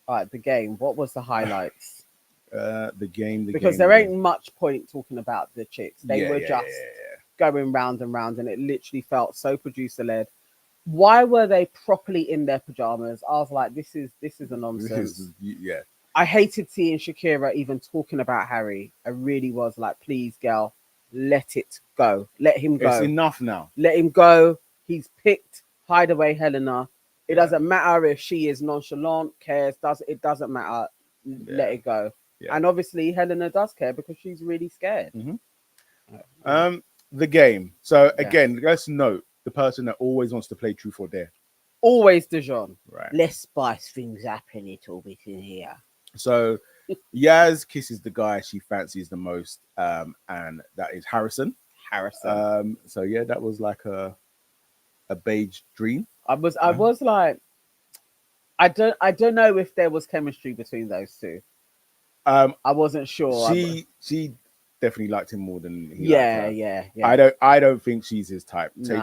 All right, the game. What was the highlights? The game. Because there ain't much point talking about the chicks. They were just yeah. going round and round, and it literally felt so producer led. Why were they properly in their pajamas? I was like, this is a nonsense. Yeah. I hated seeing Shakira even talking about Harry. I really was like, please, girl, let it go. Let him go. It's enough now. Let him go. He's picked Hideaway Helena. It Yeah. doesn't matter if she is nonchalant, cares, it doesn't matter. Let it go. Yeah. And obviously Helena does care because she's really scared. The game. So again, let's note the person that always wants to play truth or dare. Always Dijon. Right. Let's spice things up a little bit in here. So Yaz kisses the guy she fancies the most, and that is Harrison. So yeah, that was like a beige dream. I was like, I don't know if there was chemistry between those two. I wasn't sure. She definitely liked him more than he liked her. Yeah. I don't think she's his type. Take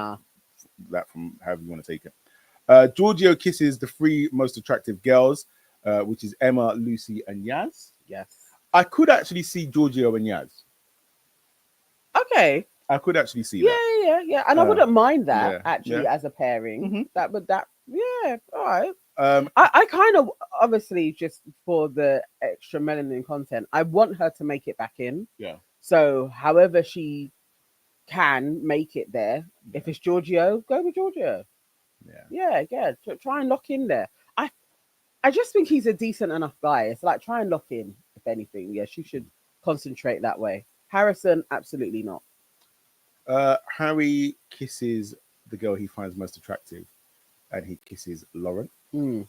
that from however you want to take it. Giorgio kisses the three most attractive girls, which is Emma, Lucy, and Yaz. Yes. I could actually see Giorgio and Yaz. Okay. I could actually see that. Yeah. And I wouldn't mind that yeah. as a pairing. Mm-hmm. All right. I kind of, obviously, just for the extra melanin content, I want her to make it back in. Yeah. So however she can make it there, if it's Giorgio, go with Giorgio. Yeah. Try and lock in there. I just think he's a decent enough guy. It's like, try and lock in, if anything. Yeah, she should concentrate that way. Harrison, absolutely not. Harry kisses the girl he finds most attractive, and he kisses Lauren. Lauren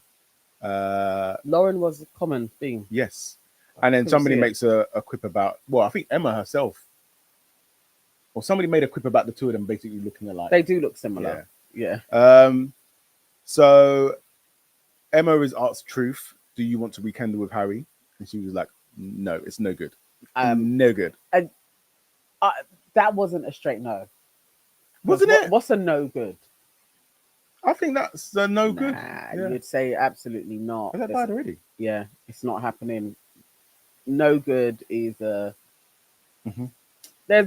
was a common thing. Yes. And then somebody makes a quip about, well, I think Emma herself, or somebody made a quip about the two of them basically looking alike. They do look similar. Yeah. So Emma is asked Truth, do you want to rekindle with Harry? And she was like, no, it's no good. No good. And that wasn't a straight no. Wasn't it? What's a no good? I think that's a no good. You'd say absolutely not. Has that died already? Yeah, it's not happening. No good is there's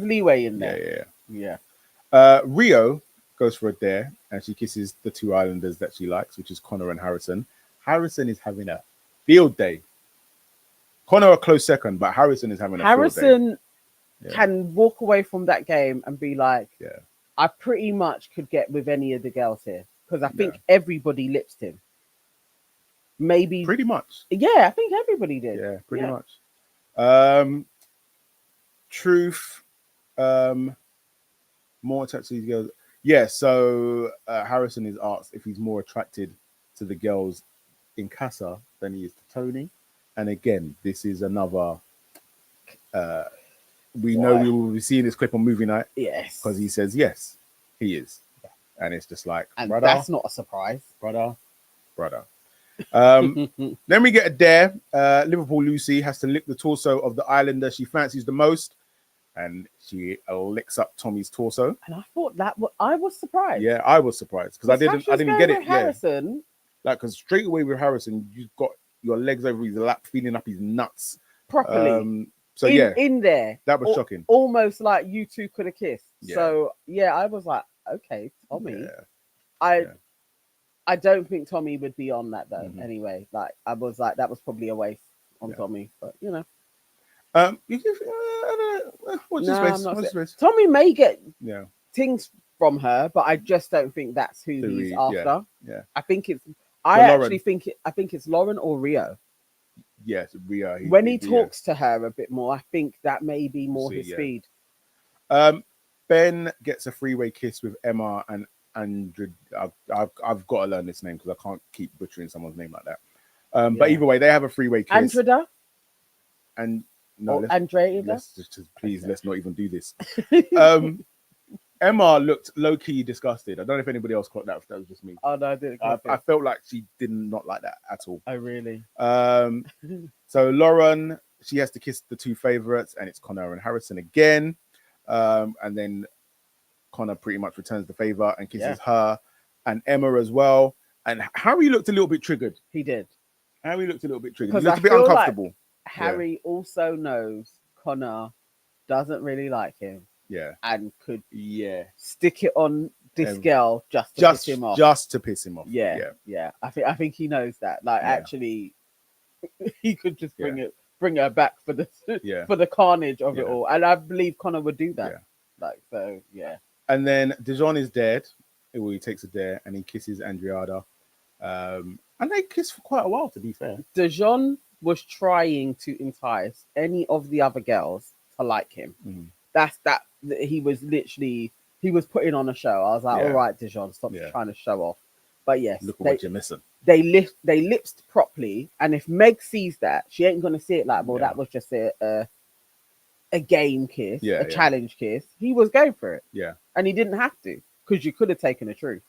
leeway in there. Yeah. Rio goes for a dare and she kisses the two islanders that she likes, which is Connor and Harrison. Harrison is having a field day. Connor a close second, but Harrison is having a field day. Harrison can walk away from that game and be like, I pretty much could get with any of the girls here because I think everybody lipsed him. Maybe pretty much. Yeah, I think everybody did. Yeah, pretty much. Truth, more attached to these girls. Yeah, so Harrison is asked if he's more attracted to the girls in CASA than he is to Tony. And again, this is another. We know we will be seeing this clip on movie night. Yes. Because he says, yes, he is. And it's just like, and brother. That's not a surprise. Brother. Then we get a dare. Liverpool Lucy has to lick the torso of the islander she fancies the most. And she licks up Tommy's torso. And I thought I was surprised. Yeah, I was surprised. Because I didn't get it. Harrison. Like, because straight away with Harrison, you've got your legs over his lap, feeling up his nuts. Properly. So in there. That was shocking. Almost like you two could have kissed. Yeah. So I was like, okay, Tommy. Yeah. I don't think Tommy would be on that though. Anyway, like I was like, that was probably a waste on Tommy, but you know. Watch this space. Tommy may get things from her, but I just don't think that's who he's after. Yeah. I think it's. I think it's Lauren or Rio. Yes, Rio. When he talks to her a bit more, I think that may be more his speed. Ben gets a three-way kiss with Emma and Andrew. I've got to learn this name because I can't keep butchering someone's name like that. But either way, they have a three-way kiss. Andreda? And no, let's not even do this. Emma looked low-key disgusted. I don't know if anybody else caught that. If that was just me. Oh no, I didn't. I felt like she did not like that at all. Oh really? So Lauren she has to kiss the two favorites, and it's Connor and Harrison again. And then Connor pretty much returns the favor and kisses her and Emma as well. And Harry looked a little bit triggered. He did. Harry looked a little bit triggered. He Because looked I a bit feel like uncomfortable. Harry also knows Connor doesn't really like him Yeah. and could Yeah. stick it on this girl just to piss him off. Just to piss him off. Yeah. I think he knows that. Like actually, he could just bring her back for the for the carnage of it all, and I believe Connor would do that. Like so, And then Dijon is dead. He takes a dare and he kisses Andriada. And they kiss for quite a while, to be fair. Dijon was trying to entice any of the other girls to like him. That's that. He was literally putting on a show. I was like, all right, Dijon, stop trying to show off. But yes, look at what you're missing. They lipsed properly, and if Meg sees that, she ain't gonna see it like, well, that was just a game kiss, a challenge kiss. He was going for it, and he didn't have to, because you could have taken the truth.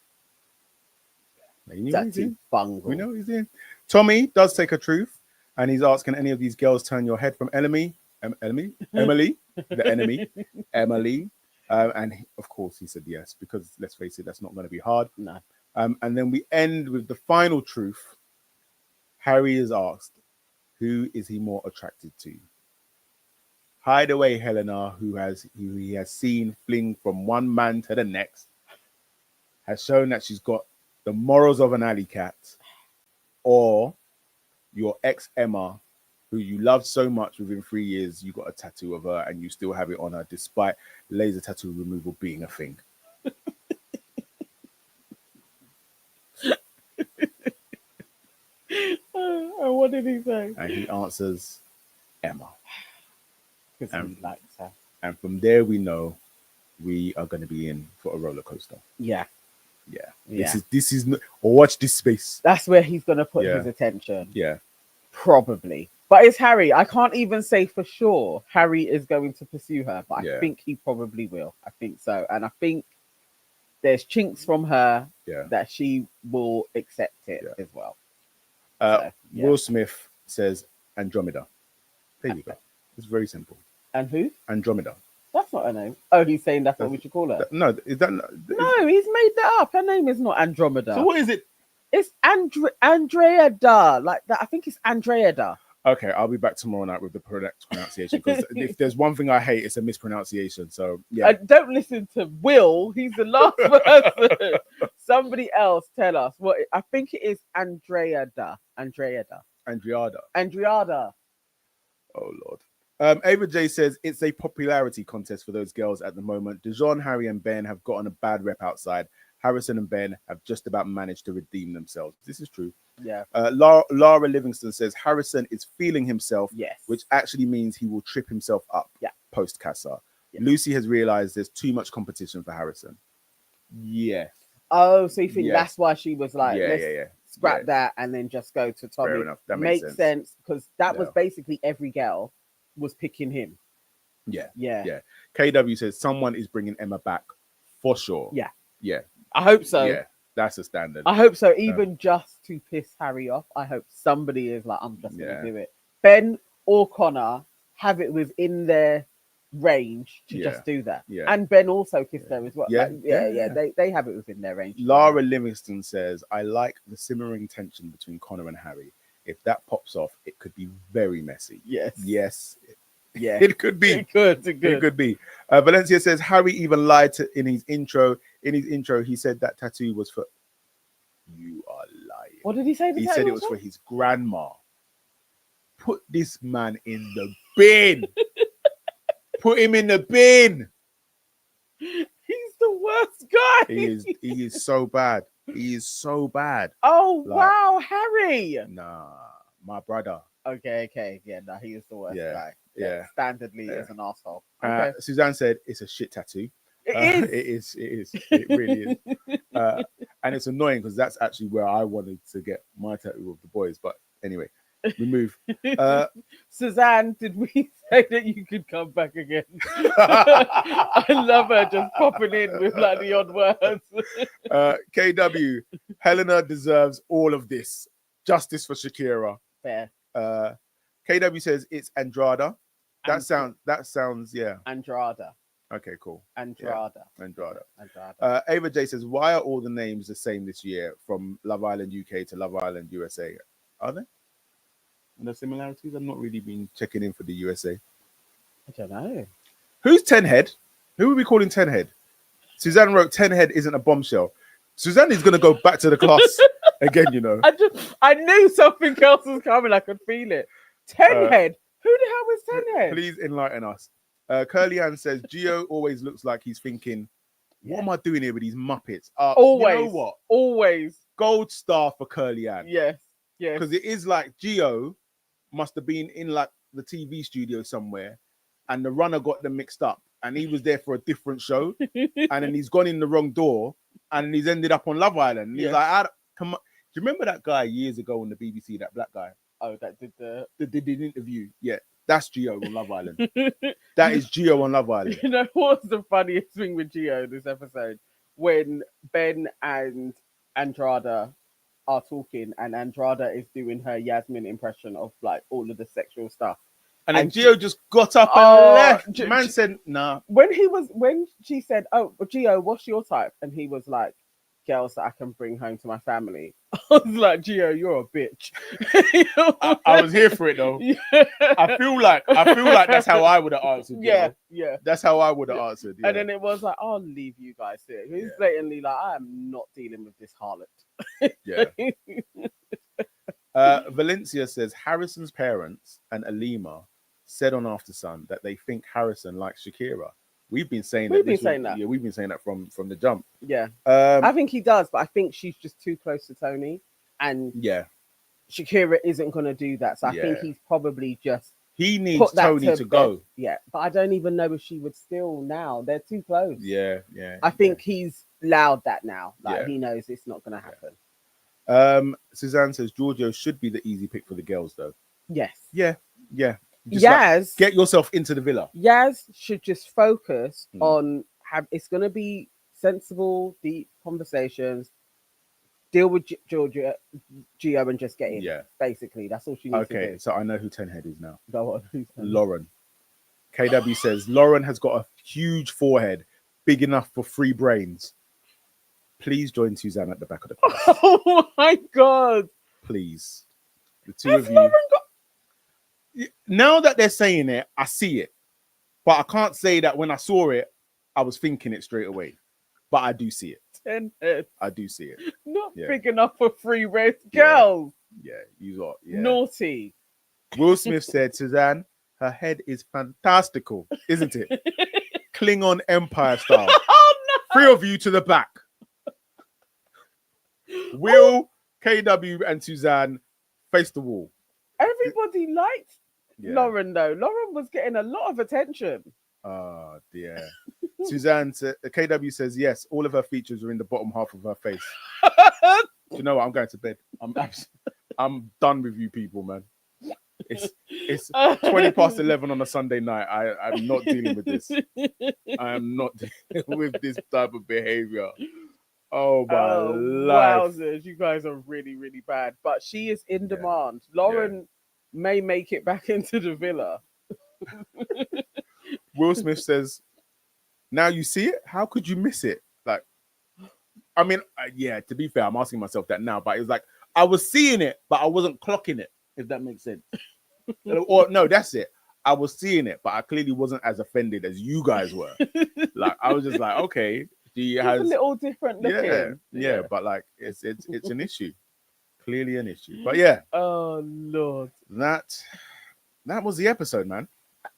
That's bungle. We know what he's in. Tommy does take a truth, and he's asking, any of these girls turn your head from Emily, the enemy, Emily. And of course he said yes, because let's face it, that's not going to be hard. No. And then we end with the final truth. Harry is asked, who is he more attracted to? Hideaway Helena, who he has seen fling from one man to the next, has shown that she's got the morals of an alley cat, or your ex Emma, who you loved so much, within 3 years you got a tattoo of her and you still have it on her despite laser tattoo removal being a thing. What did he say? And he answers Emma. Because he likes her. And from there we know we are going to be in for a roller coaster. Yeah. This is or watch this space. That's where he's going to put his attention. Yeah. Probably. But it's Harry. I can't even say for sure Harry is going to pursue her, but I think he probably will. I think so. And I think there's chinks from her that she will accept it as well. Will Smith says Andromeda. There you go. It's very simple. And who? Andromeda. That's not her name. Oh, he's saying that's what we should call her. No, is that no? He's made that up. Her name is not Andromeda. So what is it? It's Andreada. Like that. I think it's Andreada. Okay, I'll be back tomorrow night with the correct pronunciation, because if there's one thing I hate, it's a mispronunciation. So don't listen to Will. He's the last person. Somebody else tell us what. I think it is Andreada. Oh Lord. Ava J says it's a popularity contest for those girls at the moment. Dijon, Harry, and Ben have gotten a bad rep outside. Harrison and Ben have just about managed to redeem themselves. This is true. Yeah. Lara Livingston says Harrison is feeling himself, yes, which actually means he will trip himself up post CASA. Yeah. Lucy has realized there's too much competition for Harrison. Yes. Oh, so you think that's why she was like, let's scrap that and then just go to Tommy. Fair enough. That makes sense, because that was basically every girl was picking him. Yeah. KW says someone is bringing Emma back for sure. Yeah. I hope so. Yeah, that's a standard. I hope so. Even just to piss Harry off, I hope somebody is like, I'm just going to do it. Ben or Connor have it within their range to just do that. Yeah. And Ben also kissed her as well. They have it within their range. Lara Livingston says, I like the simmering tension between Connor and Harry. If that pops off, it could be very messy. Yes. Yeah, it could be. It could be. Valencia says Harry even lied in his intro. In his intro, he said that tattoo was for. You are lying. What did he say? He said it was for his grandma. Put this man in the bin. Put him in the bin. He's the worst guy. He is so bad. He is so bad. Oh wow, Harry. Nah, my brother. Okay. Yeah, no, he is the worst guy. Yeah. Standardly is an asshole. Okay. Suzanne said it's a shit tattoo. It is. It really is. And it's annoying because that's actually where I wanted to get my tattoo of the boys. But anyway, we move. Suzanne, did we say that you could come back again? I love her just popping in with like the odd words. KW, Helena deserves all of this. Justice for Shakira. Fair. KW says it's Andrada. And- That sounds yeah. Andrada. Okay, cool. Andrada. Andrada. Andrada. Ava J says, why are all the names the same this year from Love Island UK to Love Island USA? Are they? Are there similarities? I've not really been checking in for the USA. I don't know. Who's Ten Head? Who are we calling Ten Head? Suzanne wrote 10 Head isn't a bombshell. Suzanne is going to go back to the class again, you know. I knew something else was coming. I could feel it. 10 Head. Who the hell was 10 Head? Please enlighten us. Curly Ann says, Gio always looks like he's thinking, what am I doing here with these Muppets? Always. You know what? Always. Gold star for Curly Ann. Yes. Yes. Because it is like Gio must have been in like the TV studio somewhere and the runner got them mixed up and he was there for a different show and then he's gone in the wrong door and he's ended up on Love Island. And he's like, come on. Do you remember that guy years ago on the BBC, that black guy? Oh, that did the interview? Yeah, that's Gio on Love Island. That is Gio on Love Island. You know what's the funniest thing with Gio this episode? When Ben and Andrada are talking and Andrada is doing her Yasmin impression of like all of the sexual stuff. And then Gio just got up and left. Man said, nah. When she said, oh, Gio, what's your type? And he was like, girls that I can bring home to my family. I was like, Gio, you're a bitch. I was here for it though. Yeah. I feel like that's how I would have answered. Yeah, Gio. yeah. That's how I would have answered. Yeah. And then it was like, I'll leave you guys here. He's blatantly like, I am not dealing with this harlot. Yeah. Valencia says Harrison's parents and Alima said on After Sun that they think Harrison likes Shakira. We've been saying that. Yeah, we've been saying that from the jump. Yeah. I think he does, but I think she's just too close to Tony. And Shakira isn't going to do that. So I think he's probably just... He needs Tony to go. Yeah, but I don't even know if she would still now. They're too close. Yeah. I think he's allowed that now. Like he knows it's not going to happen. Suzanne says Giorgio should be the easy pick for the girls, though. Yes. Yeah. Just Yaz, get yourself into the villa. Yaz should just focus on it's going to be sensible, deep conversations. Deal with Gio and just get in. Yeah. Basically, that's all she needs to do. Okay, so I know who 10 Head is now. Go on. Lauren. KW says Lauren has got a huge forehead, big enough for 3 brains. Please join Suzanne at the back of the class. Oh my God. Please. The two of you. Now that they're saying it, I see it. But I can't say that when I saw it, I was thinking it straight away. But I do see it. 10 heads. I do see it. Not big enough for 3 race girls. Yeah, you got naughty. Will Smith said, Suzanne, her head is fantastical, isn't it? Klingon Empire style. Oh, no. 3 of you to the back. Will, KW, and Suzanne face the wall. Everybody liked Lauren, though. Lauren was getting a lot of attention. Oh, dear. Suzanne, KW says, yes, all of her features are in the bottom half of her face. Do you know what? I'm going to bed. I'm done with you people, man. It's 20 past 11 on a Sunday night. I'm not dealing with this. I am not dealing with this type of behavior. Oh, my life. Wowzers, you guys are really, really bad. But she is in demand. Lauren may make it back into the villa. Will Smith says, now you see it? How could you miss it? Like, I mean, to be fair, I'm asking myself that now, but it was like, I was seeing it, but I wasn't clocking it, if that makes sense. Or, no, that's it. I was seeing it, but I clearly wasn't as offended as you guys were. Like, I was just like, okay. She has a little different looking. Yeah, but like, it's an issue. Clearly an issue. But yeah. Oh, Lord. That was the episode, man.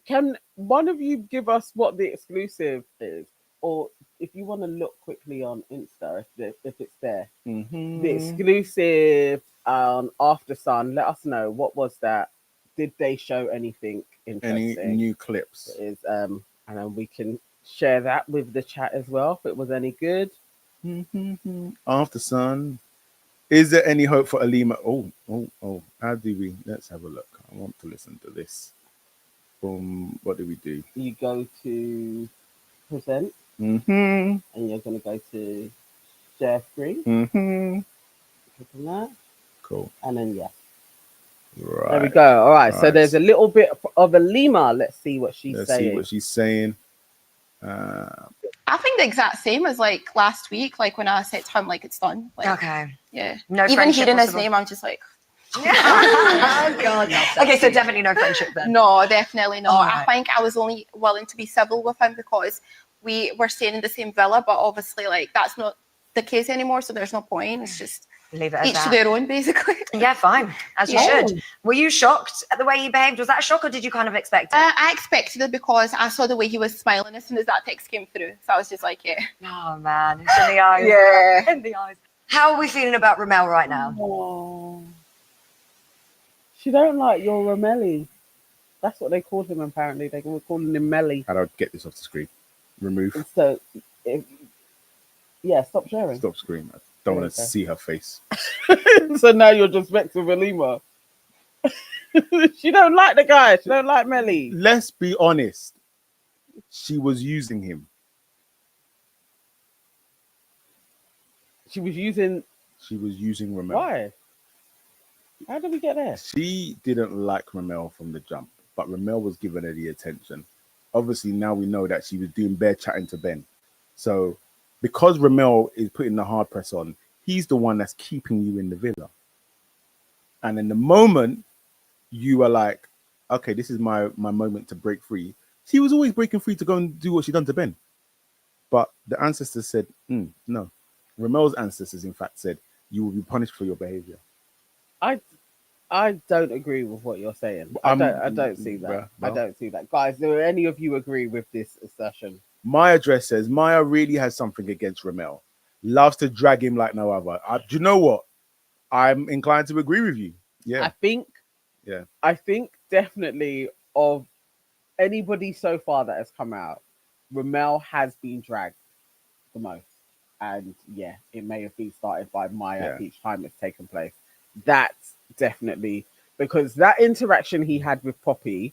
Can one of you give us what the exclusive is? Or if you want to look quickly on Insta, if it's there. Mm-hmm. The exclusive on After Sun, let us know. What was that? Did they show anything interesting? Any new clips? And then we can share that with the chat as well, if it was any good. Mm-hmm. After Sun. Is there any hope for Alima? Oh. How do we? Let's have a look. I want to listen to this. What do we do? You go to present, and you're going to go to share screen. Mm-hmm. Click on that. Cool. And then Right. There we go. All right. So Right. there's a little bit of a Lima. Let's see what she's Let's saying. see what she's saying. I think the exact same as like last week, like when I said to him, like it's done. Like, Okay. yeah. No Even friendship hearing his possible? name, I'm just like, Oh God. Okay, so definitely no friendship then. no, definitely not. All I right. think I was only willing to be civil with him because we were staying in the same villa, but obviously, like that's not the case anymore. So there's no point. It's just Leave it at each to that. their own, basically. Yeah, fine. As you Yeah. should. Were you shocked at the way he behaved? Was that a shock or did you kind of expect it? I expected it because I saw the way he was smiling as soon as that text came through. So I was just like, yeah. Oh man, it's in the eyes. Yeah. In the eyes. How are we feeling about Ramel right now? Oh. She don't like your Ramelli. That's what they called him. Apparently, they were calling him Melly. How do I get this off the screen? Remove. And so, yeah, stop sharing. Stop screen. I don't want to Okay. see her face. So now you're just vexed with Alima. She don't like the guy. She don't like Melly. Let's be honest. She was using him. She was using. She was using Ramel. Why? How did we get there? She didn't like Ramel from the jump, but Ramel was giving her the attention. Obviously, now we know that she was doing bare chatting to Ben. So, because Ramel is putting the hard press on, he's the one that's keeping you in the villa. And in the moment you are like, okay, this is my moment to break free. She was always breaking free to go and do what she done to Ben. But the ancestors said, no. Ramel's ancestors, in fact, said, you will be punished for your behavior. I don't agree with what you're saying. I don't see that. I don't see that. Guys, do any of you agree with this assertion? My address says Maya really has something against Ramel. Loves to drag him like no other. Do you know what? I'm inclined to agree with you. Yeah. I think definitely of anybody so far that has come out, Ramel has been dragged the most. And yeah, it may have been started by Maya each time it's taken place. That's definitely because that interaction he had with Poppy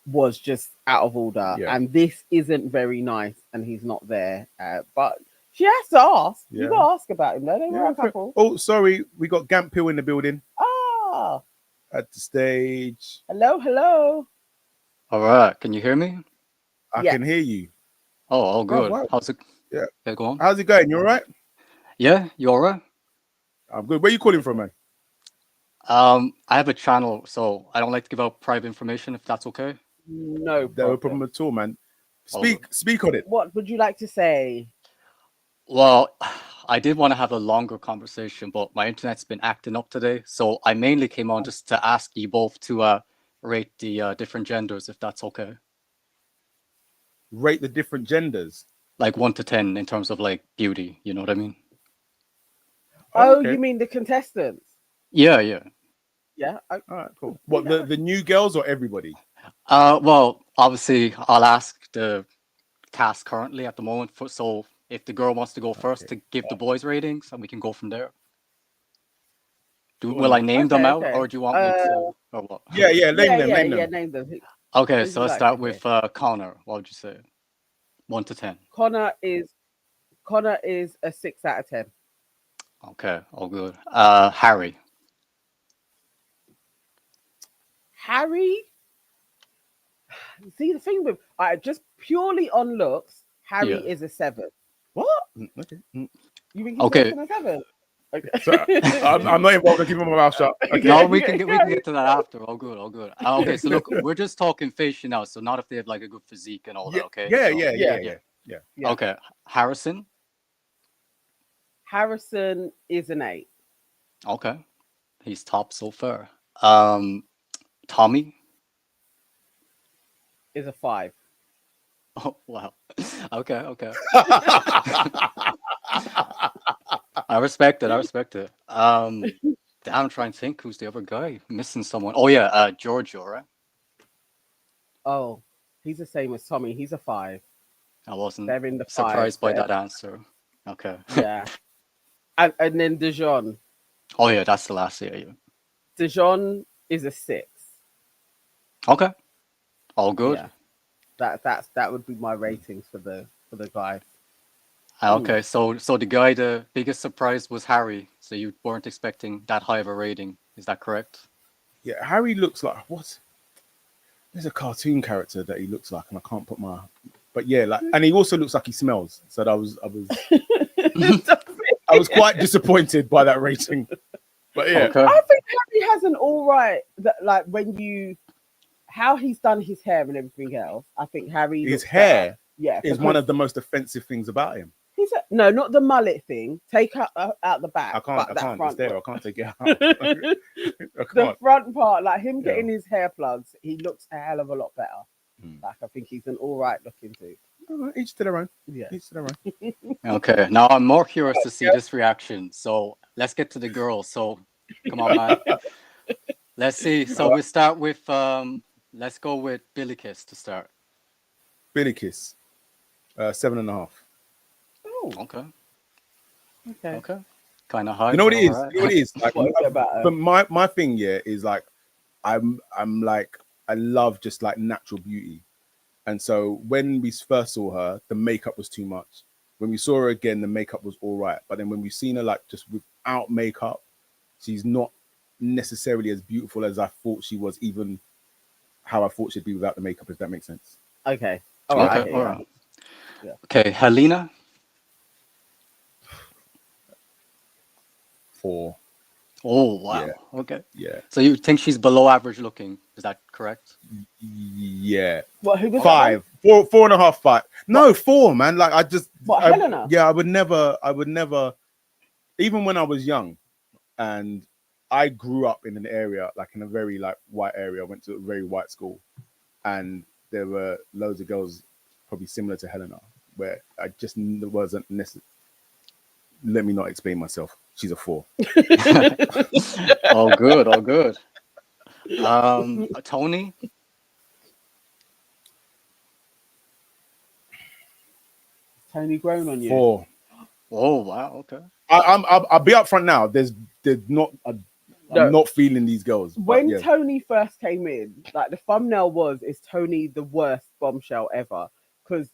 was just out of order, and this isn't very nice, and he's not there. But she has to ask. You got to ask about him, though. They were a couple. Oh, sorry, we got Gamp Hill in the building. Ah, at the stage. Hello. All right, can you hear me? I can hear you. Oh, all good. wow. How's it? Yeah, go on. How's it going? You all right? Yeah, you all right? I'm good. Where you calling from, man? I have a channel, so I don't like to give out private information, if that's okay. No problem at all, man. Speak on it. What would you like to say? Well, I did want to have a longer conversation, but my internet's been acting up today, so I mainly came on just to ask you both to rate the different genders, if that's okay. Rate the different genders? Like 1 to 10 in terms of like beauty, you know what I mean? Oh, okay. You mean the contestants? Yeah. Yeah. All right, cool. What, the new girls or everybody? Well, obviously, I'll ask the cast currently at the moment. So if the girl wants to go first to give the boys ratings, and we can go from there. Will I name them out, or do you want me to? Or what? Yeah, name them. Yeah, name them. Okay, so let's start with Connor. What would you say? 1 to 10. Connor is a 6 out of 10. Okay, all good. Harry. See, the thing with just purely on looks, Harry is a 7. What? Okay. You think he's a 7? Okay. So, I'm not involved. I'm keeping my mouth shut. Okay. No, we can get to that after. All good. Okay, so look, we're just talking facial now, so not if they have like a good physique and all that. Okay. Yeah. Okay, Harrison. Harrison is an 8. Okay, he's top so far. Tommy is a 5. Oh wow. Okay. I respect it. I'm trying to think who's the other guy. Missing someone. Oh yeah, Giorgio, right? Oh, he's the same as Tommy. He's a 5. I wasn't surprised by that answer. Okay. Yeah. And then Dijon. Oh yeah, that's the last year. Dijon is a 6. Okay. All good. Yeah. That would be my ratings for the guy. Okay, so the guy, the biggest surprise was Harry. So you weren't expecting that high of a rating. Is that correct? Yeah, Harry looks like what? There's a cartoon character that he looks like, and I can't put my. But yeah, like, and he also looks like he smells. So I was quite disappointed by that rating. But yeah, Okay. I think Harry has an all right that like when you how he's done his hair and everything else. I think Harry his looks hair better. Yeah, is one of the most offensive things about him. no, not the mullet thing. Take out the back. I can't. but that It's front there. one. I can't take it out. I The can't. front part, like him Yeah. getting his hair plugs, he looks a hell of a lot better. Hmm. Like I think he's an all right looking dude. Each to their own. Yeah. Each to their own. Okay. Now I'm more curious to see this reaction. So let's get to the girls. So come on, man. Let's see. So we start with let's go with Billy Kiss to start. Billy Kiss, 7.5. Oh, Okay. okay. Okay. Kind of high. You know what it is? alright. You know what it is? Like, What is it about her? but my thing, yeah, is like I'm like I love just like natural beauty, and so when we first saw her, the makeup was too much. When we saw her again, the makeup was all right, but then when we've seen her like just without makeup, she's not necessarily as beautiful as I thought she was, even how I thought she'd be without the makeup. If that makes sense. Okay. All right. Okay. All right. Yeah. Okay. Helena. 4. Oh wow. Yeah. Okay. Yeah. So you think she's below average looking? Is that correct? Yeah. What? Who was 5. 4.5. 5. No, 4, man. Like Helena? Yeah, I would never. Even when I was young, and I grew up in an area like in a very like white area. I went to a very white school, and there were loads of girls probably similar to Helena, where I just wasn't necessary. Let me not explain myself. She's a 4. All good. All good. Tony. Tony grown on you? 4. Oh wow. Okay. I'll be up front now. There's not. I'm No. not feeling these girls. but When yeah. Tony first came in, like the thumbnail is Tony the worst bombshell ever? Because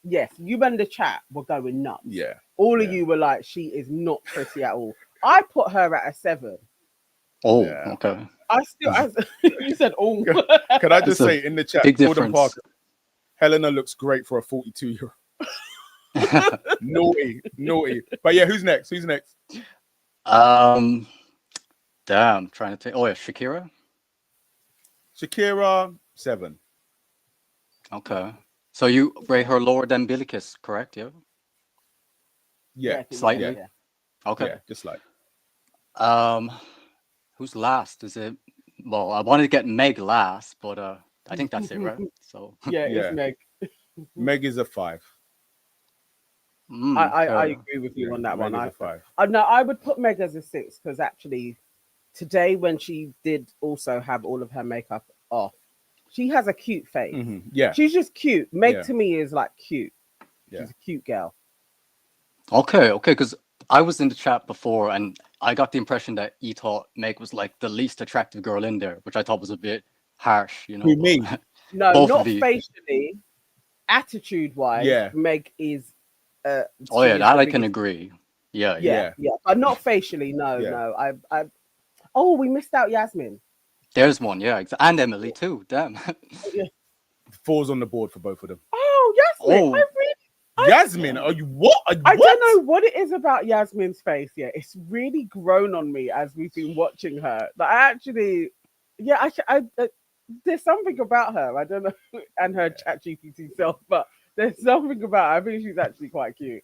yes, you and the chat were going nuts. Yeah. All of Yeah. you were like, she is not pretty at all. I put her at a 7. Oh. Yeah. Okay. You said, oh. Can I just That's a say in the chat, big Gordon difference. Parker, Helena looks great for a 42-year-old. Naughty. But yeah, who's next? Damn. Trying to think. Oh yeah, Shakira. Shakira, 7. Okay. So you rate her lower than Billy Kiss, correct? Yeah. Yeah. Slightly. Yeah. Okay. Yeah, just like. Who's last? Is it? Well, I wanted to get Meg last, but I think that's it, right? So. Yeah, Yeah. it's Meg. Meg is a 5. I Okay. agree with you on that Meg one. is a 5. No, I would put Meg as a 6 because actually today when she did also have all of her makeup off, she has a cute face. Mhm. Yeah. She's just cute. Meg Yeah. to me is like cute. Yeah. She's a cute girl. Okay. Because I was in the chat before, and I got the impression that you thought Meg was like the least attractive girl in there, which I thought was a bit harsh. You know. Who, me? No, Both not of you. facially. Attitude wise, Yeah. Meg is. Oh she yeah, is that the I can biggest- agree. Yeah. Yeah, but not facially. No, Yeah. no. I. Oh, we missed out Yasmin. There's one. Yeah. And Emily too. Damn. 4's on the board for both of them. Oh, Yasmin. Oh. Yasmin, are you what? I don't know what it is about Yasmin's face. Yeah, it's really grown on me as we've been watching her. Like, I actually, yeah, there's something about her. I don't know, and her ChatGPT self, but there's something about her. I think she's actually quite cute.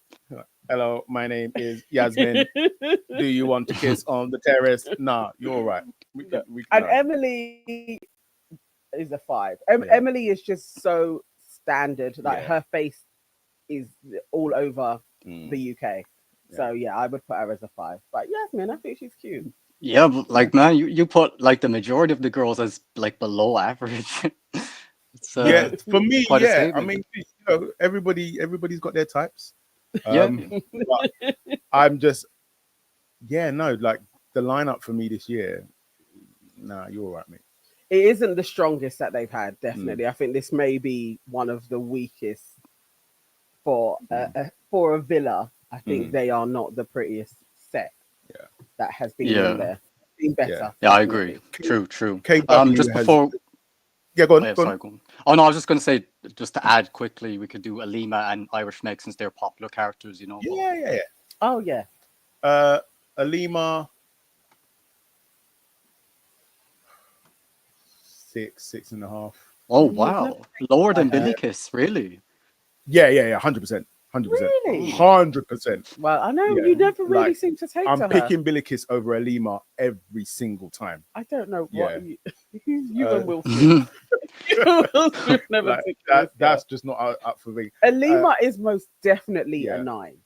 Hello, my name is Yasmin. Do you want to kiss on the terrace? Nah, you're all right. And Emily is a 5. Emily is just so standard. Like her face is all over the UK. So yeah, I would put her as a 5. But Yasmin, I think she's cute. Yeah, but like man, you put like the majority of the girls as like below average. Yeah, for me, quite a yeah. I statement. mean, you know, everybody's got their types. Yeah. But I'm just, like the lineup for me this year. Nah, you're all right, mate. It isn't the strongest that they've had. Definitely, I think this may be one of the weakest for a villa. I think they are not the prettiest set that has been in there. been better. Yeah, I agree. True. KW Just has. before. Yeah, go on. Oh, yeah, go on. sorry, go on. Oh no, I was just going to say, just to add quickly, we could do Alima and Irish Meg since they're popular characters, you know. but- Yeah. Oh yeah. Alima, 6.5. Oh You've wow, lower than Uh, Billy Kiss, really? Yeah, 100%. Really? 100%. Well, I know Yeah, you never really like, seem to take I'm to her. picking Billikis over Alima every single time. I don't know Yeah. what you Uh, and Will Smith. Will Smith never Like, took that's just not up for me. Alima is most definitely yeah. a 9.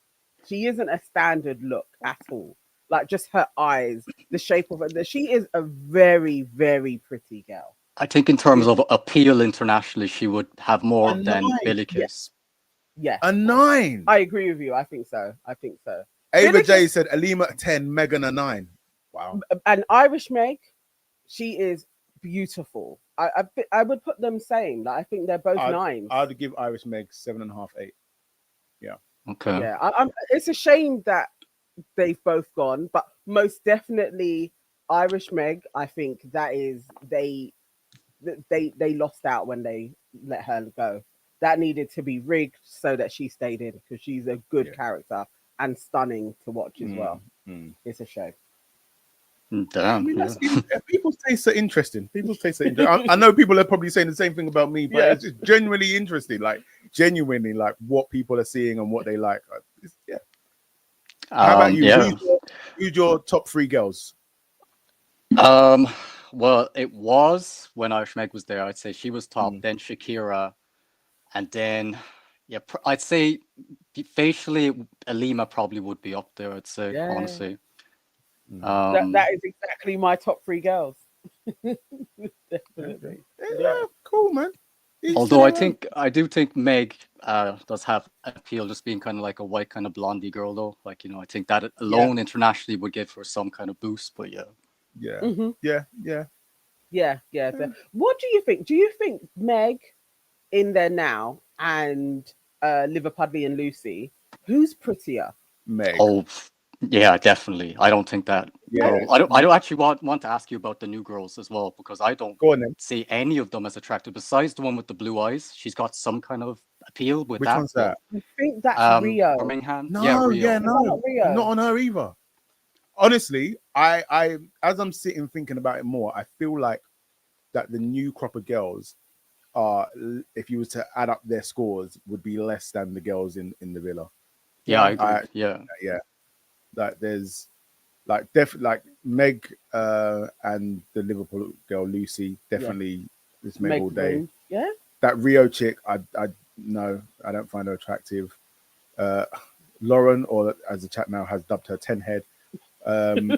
She isn't a standard look at all. Like just her eyes, the shape of her. She is a very, very pretty girl. I think in terms of appeal internationally, she would have more A than 9. Billy Kiss. Yeah, A 9. I agree with you. I think so. Ava Billy J Kiss- said Alima a 10, Megan a 9. Wow. And Irish Meg, she is beautiful. I would put them same. Like I think they're both 9s. I'd give Irish Meg 7.5, 8. Okay. Yeah, it's a shame that they've both gone, but most definitely Irish Meg. I think that is they lost out when they let her go. That needed to be rigged so that she stayed in because she's a good character and stunning to watch as well. It's a shame. Damn. I mean, yeah. people's tastes are interesting. I know people are probably saying the same thing about me, but it's just genuinely interesting. Like genuinely, like what people are seeing and what they like. Yeah. How about you? Yeah. Who's your top 3 girls? Well, it was when Irish Meg was there. I'd say she was top. Then Shakira, and then I'd say facially Alima probably would be up there. I'd say honestly. That is exactly my top 3 girls. Definitely. Yeah, cool, man. Although I do think Meg does have appeal, just being kind of like a white kind of blondie girl, though. Like I think that alone internationally would give her some kind of boost. But yeah. So what do you think? Do you think Meg in there now and Liverpudley and Lucy, who's prettier? Meg. Oh, yeah, definitely. I don't think that. Yeah. I don't actually want to ask you about the new girls as well because I don't Go on then. see any of them as attractive. Besides the one with the blue eyes, she's got some kind of appeal with Which that. one's that? I think that's Rio. Birmingham. No, Rio. Not Rio. not on her either. Honestly, I as I'm sitting thinking about it more, I feel like that the new crop of girls are, if you were to add up their scores, would be less than the girls in the Villa. Yeah, I agree. Yeah. Like there's like like Meg and the Liverpool girl Lucy definitely this Meg all day. Green. Yeah. That Rio chick, I no, I don't find her attractive. Lauren, or as the chat now has dubbed her 10 head. No,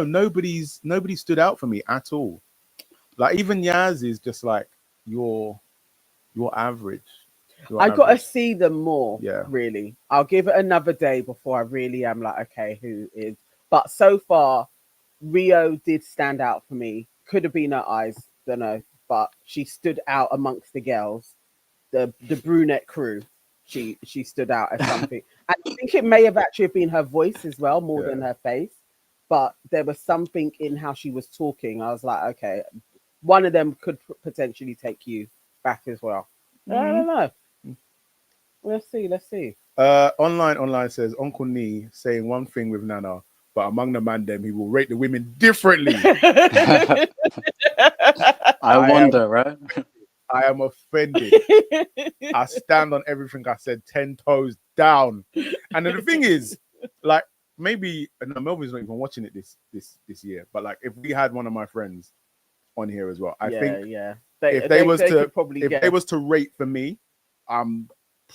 nobody stood out for me at all. Like even Yaz is just like your average. I got to see them more. Yeah. Really. I'll give it another day before I really am like, okay, who is? But so far, Rio did stand out for me. Could have been her eyes, don't know, but she stood out amongst the girls. The brunette crew, she stood out as something. I think it may have actually been her voice as well, more than her face. But there was something in how she was talking. I was like, okay, one of them could potentially take you back as well. I don't know. Let's see. Online says Uncle Nee saying one thing with Nana, but among the man them he will rate the women differently. I wonder, right? I am offended. I stand on everything I said 10 toes down. And then the thing is, like, maybe Melvin's not even watching it this year, but like if we had one of my friends on here as well, I think if they was to rate for me, I'm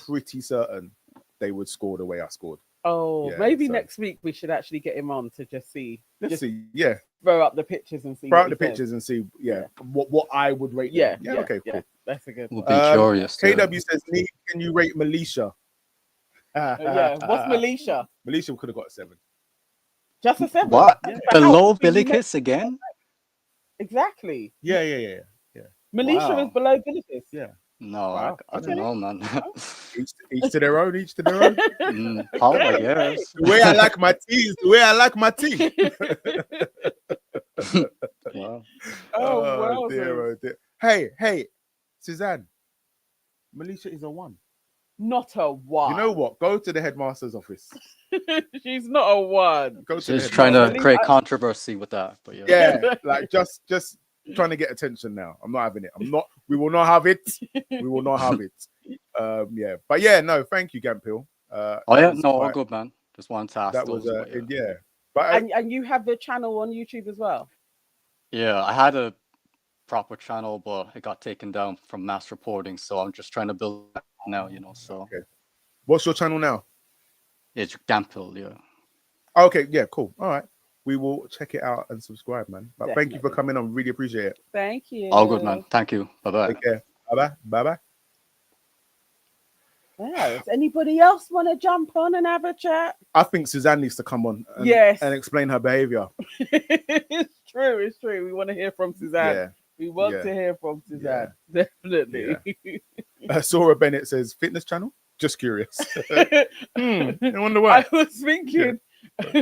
pretty certain they would score the way I scored. Oh, maybe next week we should actually get him on to just see. Let's see. Throw up the pictures and see. And see. What I would rate. Them. Okay, cool. That's a good. We'll be curious. KW says, "Can you rate Melisha?" What's Melisha? Melisha could have got a 7. Just a 7. What? Below Billy Kiss again? Exactly. Yeah. Melisha is below Billy Kiss. Yeah. No, Wow, I don't okay. know, man. Each to their own. Each to their own. Paul, I guess. The way I like my tea is the way I like my tea. Wow. Oh, well, dear, oh dear. Hey, Suzanne. Melisha is a 1. not a 1. You know what? Go to the headmaster's office. She's not a 1. Go to the She's trying to headmaster's create controversy with that, but yeah. Yeah, like just trying to get attention now. I'm not having it. We will not have it. We will not have it. Yeah. But yeah, no, thank you, Gampil. Oh yeah, no, all good, man. Just wanted to ask That was those, but yeah. yeah. But And you have the channel on YouTube as well? Yeah, I had a proper channel, but it got taken down from mass reporting, so I'm just trying to build it now, so okay. What's your channel now? it's Gampil, yeah. Okay, yeah, cool. All right. We will check it out and subscribe, man. But thank you for Definitely. coming on. Really appreciate it. Thank you. All good, man. Thank you. Bye-bye. Take care. Bye-bye. Bye-bye. Yeah, does anybody else want to jump on and have a chat? I think Suzanne needs to come on and explain her behavior. It's true. We want to hear from Suzanne. Yeah. We want to hear from Suzanne. Definitely. Sora Bennett says, fitness channel? Just curious. I wonder why. I was thinking,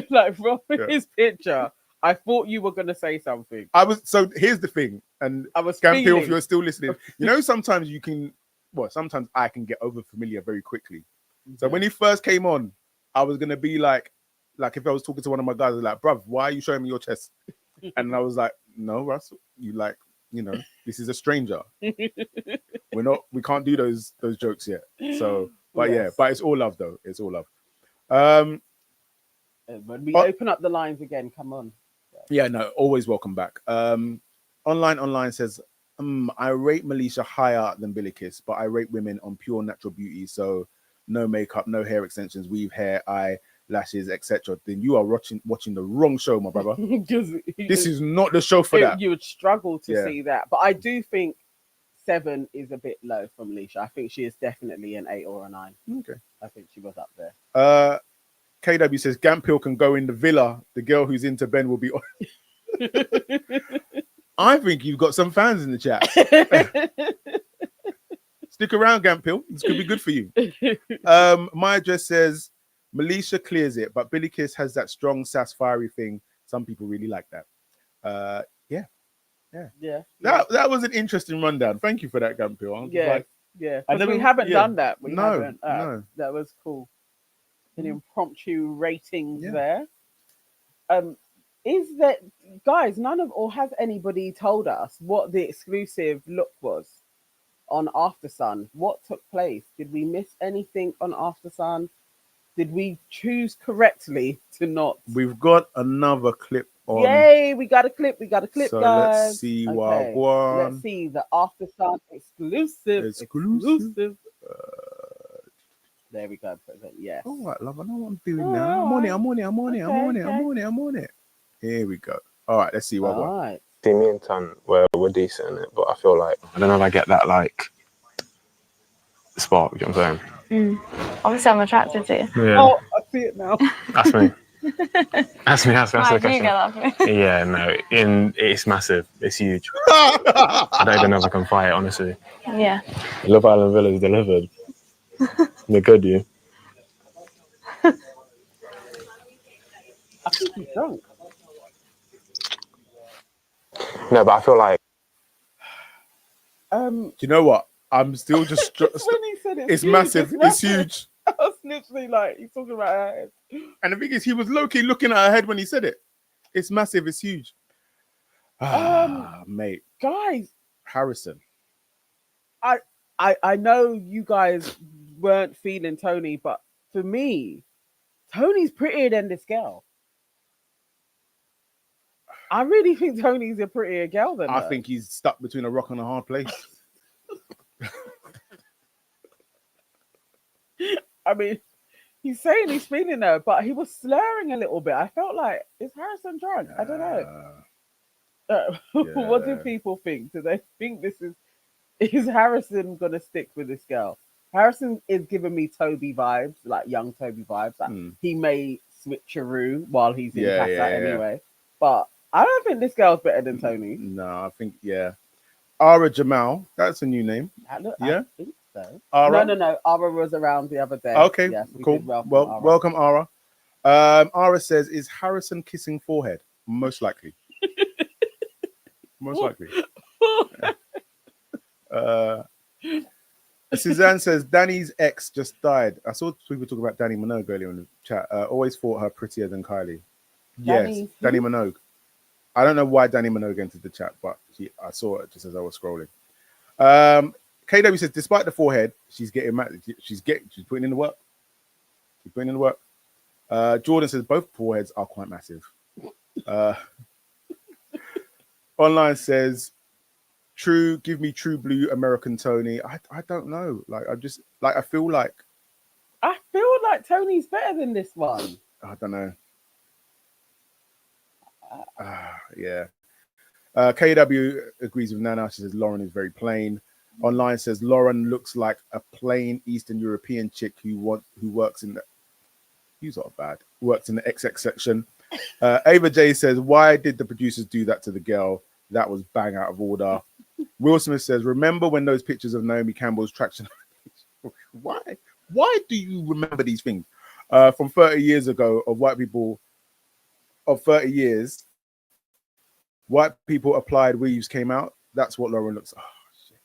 like, from his picture, I thought you were going to say something. So here's the thing. And I was Gampil, if you're still listening, sometimes sometimes I can get over familiar very quickly. So when he first came on, I was going to be like if I was talking to one of my guys, like, bruv, why are you showing me your chest? And I was like, no, Russell, this is a stranger. We can't do those jokes yet. So, but Yes. but it's all love though. It's all love. When we open up the lines again, come on. Yeah, no, always welcome back. Online says, I rate Melisha higher than Billy Kiss, but I rate women on pure natural beauty. So no makeup, no hair extensions, weave hair, eyelashes, etc. Then you are watching the wrong show, my brother. This is not the show for that. You would struggle to see that. But I do think 7 is a bit low from Melisha. I think she is definitely an 8 or a 9. Okay. I think she was up there. KW says Gampil can go in the villa. The girl who's into Ben will be on. I think you've got some fans in the chat. Stick around, Gampil. This could be good for you. My address says Melisha clears it, but Billy Kiss has that strong sass fiery thing. Some people really like that. Yeah. That was an interesting rundown. Thank you for that, Gampil. Yeah. We haven't done that. No. That was cool. An impromptu ratings there. Is that, guys, has anybody told us what the exclusive look was on After Sun? What took place? Did we miss anything on After Sun? Did we choose correctly to not? We've got another clip on. Yay, we got a clip, so guys. Let's see what one. Let's see the After Sun exclusive. There we go. Yes. All right, love. I know what I'm doing now. I'm on it. Here we go. All right, let's see what one. Right. See, me and Tan, we're decent in it, but I feel like, I don't know if I get that, spark, you know what I'm saying? Obviously, I'm attracted to you. Yeah. Oh, I see it now. That's me. That's the Why question. do you get that for me? Yeah, no, it's massive. It's huge. I don't even know if I can fight it, honestly. Yeah. Love Island Villa is delivered. They're good, you. I think he's drunk. No, but I feel like. Do you know what? I'm still just. When he said it's massive. It's huge. I was literally like, he's talking about her head. And the thing is, he was low-key looking at her head when he said it. It's massive. It's huge. Mate. Guys. Harrison. I know you guys weren't feeling Tony, but for me, Tony's prettier than this girl. I really think Tony's a prettier girl than her. I think he's stuck between a rock and a hard place. I mean, he's saying he's feeling her, but he was slurring a little bit. I felt like, is Harrison drunk? I don't know. What do people think? Do they think this is Harrison gonna stick with this girl? Harrison is giving me Toby vibes, like young Toby vibes. Like he may switcheroo while he's in CASA anyway. But I don't think this girl's better than Tony. No, I think Ara Jamal. That's a new name. Yeah. I think so. Ara. No. Ara was around the other day. Okay, Yes, we cool. did welcome Well, Ara. welcome, Ara. Ara says, "Is Harrison kissing forehead?" Most likely. Most likely. Suzanne says, "Danny's ex just died." I saw people talking about Danny Minogue earlier in the chat. Always thought her prettier than Kylie. Yes, Danny Minogue. I don't know why Danny Minogue entered the chat, but I saw it just as I was scrolling. KW says, despite the forehead, she's getting mad. She's putting in the work. She's putting in the work. Jordan says both foreheads are quite massive. Online says, "True, give me true blue American Tony." I don't know. Like I feel like Tony's better than this one. I don't know. Yeah. KW agrees with Nana. She says Lauren is very plain. Online says Lauren looks like a plain Eastern European chick who works in the. He's not bad. Works in the XX section. Ava J says, "Why did the producers do that to the girl? That was bang out of order." Will Smith says, "Remember when those pictures of Naomi Campbell's traction?" Why? Why do you remember these things? From 30 years ago of white people of 30 years, white people applied weaves came out. That's what Lauren looks like. Oh, shit.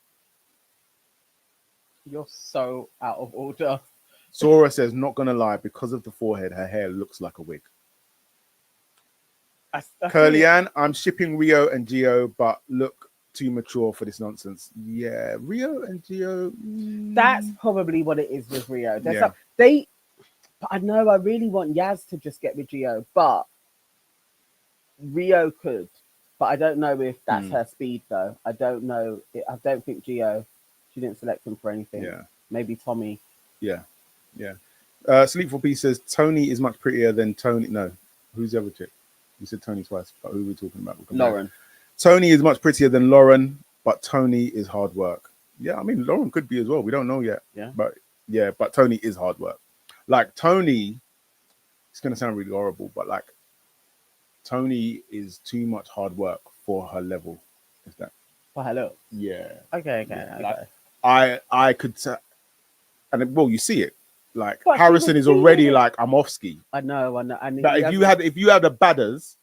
You're so out of order. Sora says, "Not gonna lie, because of the forehead, her hair looks like a wig." Curly Ann, "I'm shipping Rio and Gio, but look too mature for this nonsense." Yeah, Rio and Gio. That's probably what it is with Rio. Yeah. But I know I really want Yaz to just get with Gio, but Rio could. But I don't know if that's her speed though. I don't know. I don't think Gio. She didn't select him for anything. Yeah. Maybe Tommy. Yeah. Sleep for Peace says Tony is much prettier than Tony. No, who's the other chick? You said Tony twice, but who are we talking about? Lauren. Tony is much prettier than Lauren, but Tony is hard work. Yeah, I mean Lauren could be as well. We don't know yet. Yeah. But Tony is hard work. Like Tony, it's gonna sound really horrible, but like Tony is too much hard work for her level. Is that? For her look. Yeah. Okay. Like, I could say, and well, you see it. Like But Harrison is already like, I'm off ski. I know. And But if you had the badders,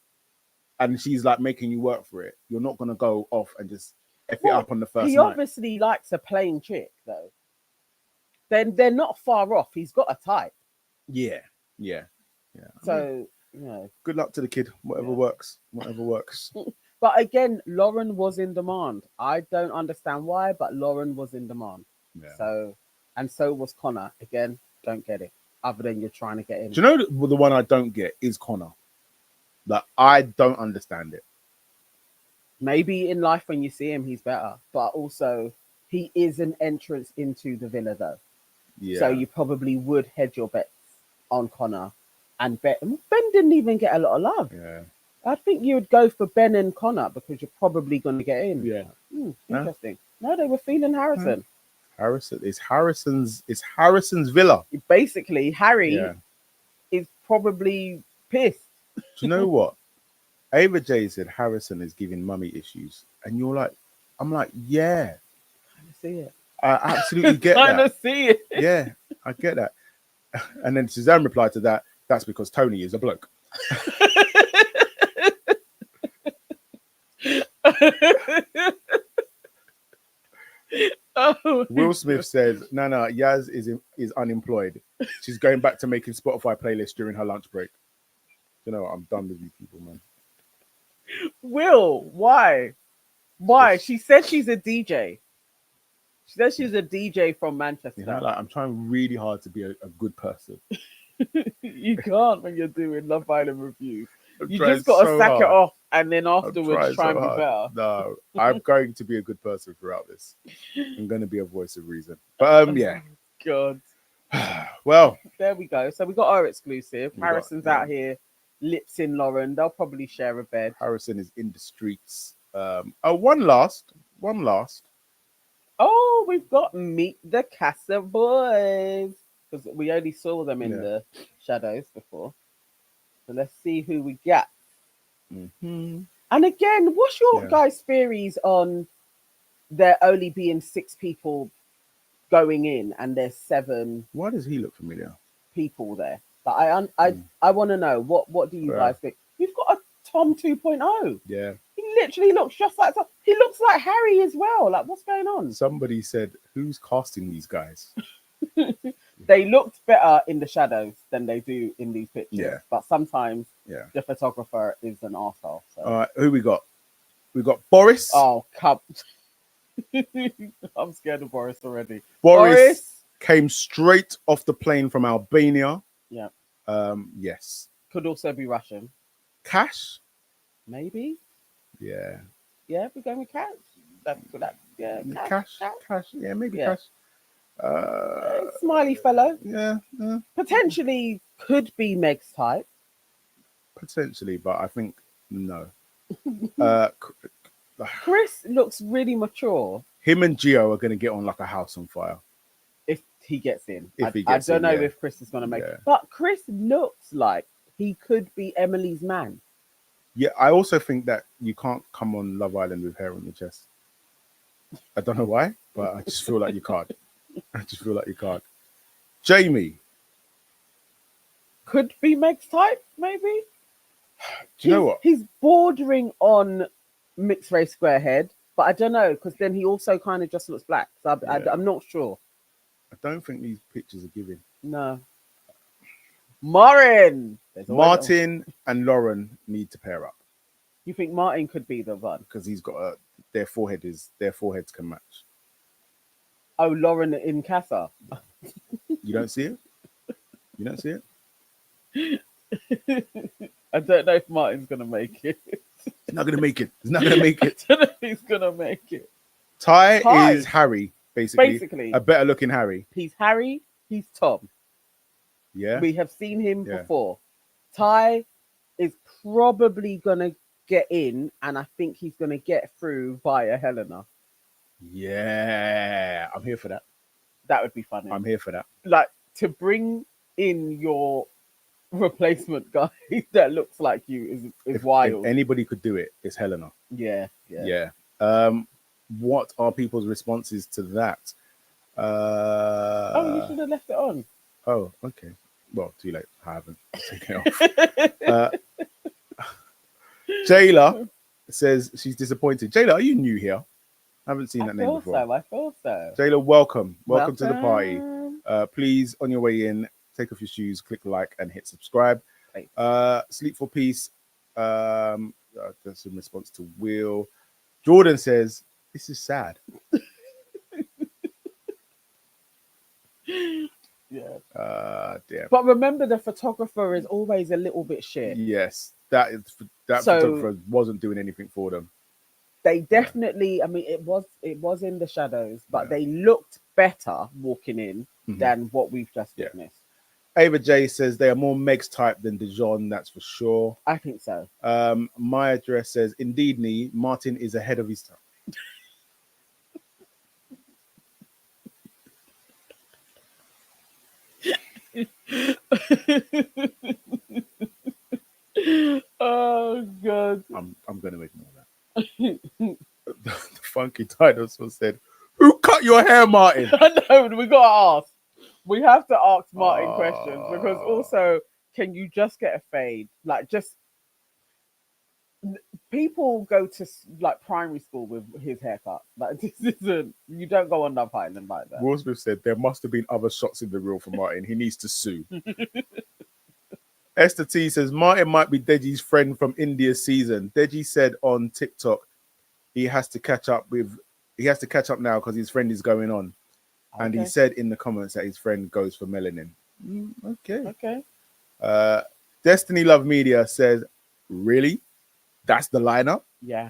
and she's like making you work for it, you're not gonna go off and just F it up on the first He night. obviously likes a plain chick though. Then they're not far off. He's got a type. Yeah. So you know. Good luck to the kid. Whatever works. But again, Lauren was in demand. I don't understand why, but Lauren was in demand. Yeah. So was Connor. Again, don't get it. Other than you're trying to get in. Do you know the one I don't get is Connor? Like I don't understand it. Maybe in life when you see him, he's better. But also, he is an entrance into the villa, though. Yeah. So you probably would hedge your bets on Connor. And Ben didn't even get a lot of love. Yeah. I think you would go for Ben and Connor because you're probably going to get in. Yeah. Interesting. No, they were feeling Harrison. It's Harrison's villa. Basically, Harry is probably pissed. Do you know what? Ava J said Harrison is giving mummy issues, and I'm like, yeah, I see it. I absolutely get that. To see it. Yeah, I get that. And then Suzanne replied to that. That's because Tony is a bloke. Will Smith says, "No, Yaz is unemployed. She's going back to making Spotify playlists during her lunch break." You know what? I'm done with you people, man. Will, why? Why? She said she's a DJ. She says she's a DJ from Manchester. You know, like, I'm trying really hard to be a good person. You can't when you're doing Love Island reviews. You trying just got to so sack hard. it off and then afterwards try and be hard. better. No, I'm going to be a good person throughout this. I'm going to be a voice of reason. But yeah. God. Well, there we go. So we got our exclusive. Harrison's out here, lips in Lauren. They'll probably share a bed. Harrison is in the streets. One last. Oh, we've got Meet the CASA Boys. Because we only saw them in the shadows before. So let's see who we get. Mm-hmm. And again, what's your guys' theories on there only being 6 people going in, and there's 7 Why does he look familiar? people there. But I want to know what do you Yeah. guys think? We've got a Tom 2.0. Yeah. He literally looks just like Tom. He looks like Harry as well. Like, what's going on? Somebody said, "Who's casting these guys?" They looked better in the shadows than they do in these pictures. Yeah. But sometimes Yeah. the photographer is an arsehole. So. All right. Who we got? We got Boris. Oh, come. I'm scared of Boris already. Boris came straight off the plane from Albania. Yeah. Yes. Could also be Russian. Cash. Maybe. Yeah. Yeah, we're going with Cash. Yeah. Cash. Yeah, maybe Yeah. Cash. Smiley fellow. Yeah. Potentially could be Meg's type. Potentially, but I think no. Chris looks really mature Him and Gio are going to get on like a house on fire. if he gets in. If he I gets don't in, know yeah. if Chris is going to make Yeah. it. But Chris looks like he could be Emily's man. Yeah, I also think that you can't come on Love Island with hair on your chest. I don't know why, but I just feel like you can't. Jamie, Could be Meg's type, maybe. do you know what? He's bordering on mixed race square head, but I don't know because then he also kind of just looks black. So I'm not sure. I don't think these pictures are giving. No. Marin. Martin and Lauren need to pair up You think Martin could be the one? because he's got their foreheads can match. Oh, Lauren in CASA. You don't see it? You don't see it? I don't know if Martin's gonna make it. He's not gonna make it. He's not gonna make it. I don't know if he's gonna make it. Ty is Harry, basically. A better looking Harry. He's Harry, he's Tom. Yeah. We have seen him Yeah. before. Ty is probably gonna get in, and I think he's gonna get through via Helena. Yeah. I'm here for that. That would be funny. I'm here for that. Like to bring in your replacement guy that looks like you is wild. If anybody could do it, it's Helena. Yeah. Yeah. What are people's responses to that? Oh, you should have left it on. Oh, okay. Well, too late. I haven't taken it off. Jayla says she's disappointed. Jayla, are you new here? I haven't seen that name before. I feel so. Jayla, welcome. Welcome to the party. Please, on your way in, take off your shoes, click like, and hit subscribe. Sleep for Peace. That's in response to Will. Jordan says, this is sad. Yeah. Damn. But remember, the photographer is always a little bit shit. Yes, that photographer wasn't doing anything for them. They definitely, I mean, it was in the shadows, but they looked better walking in than what we've just witnessed. Ava J says they are more Meg's type than Dijon, that's for sure. I think so. My address says, indeed, Nee, Martin is ahead of his time. Oh god. I'm gonna ignore that. The funky dinosaur said, who cut your hair, Martin? I know, we gotta ask. We have to ask Martin questions because also, can you just get a fade? Like, just people go to like primary school with his haircut. Like, this isn't. You don't go on Love Island like that. Will Smith said there must have been other shots in the reel for Martin. He needs to sue. Esther T says Martin might be Deji's friend from India's season. Deji said on TikTok he has to catch up now because his friend is going on. And he said in the comments that his friend goes for melanin. Okay. Destiny Love Media says, really? That's the lineup? Yeah.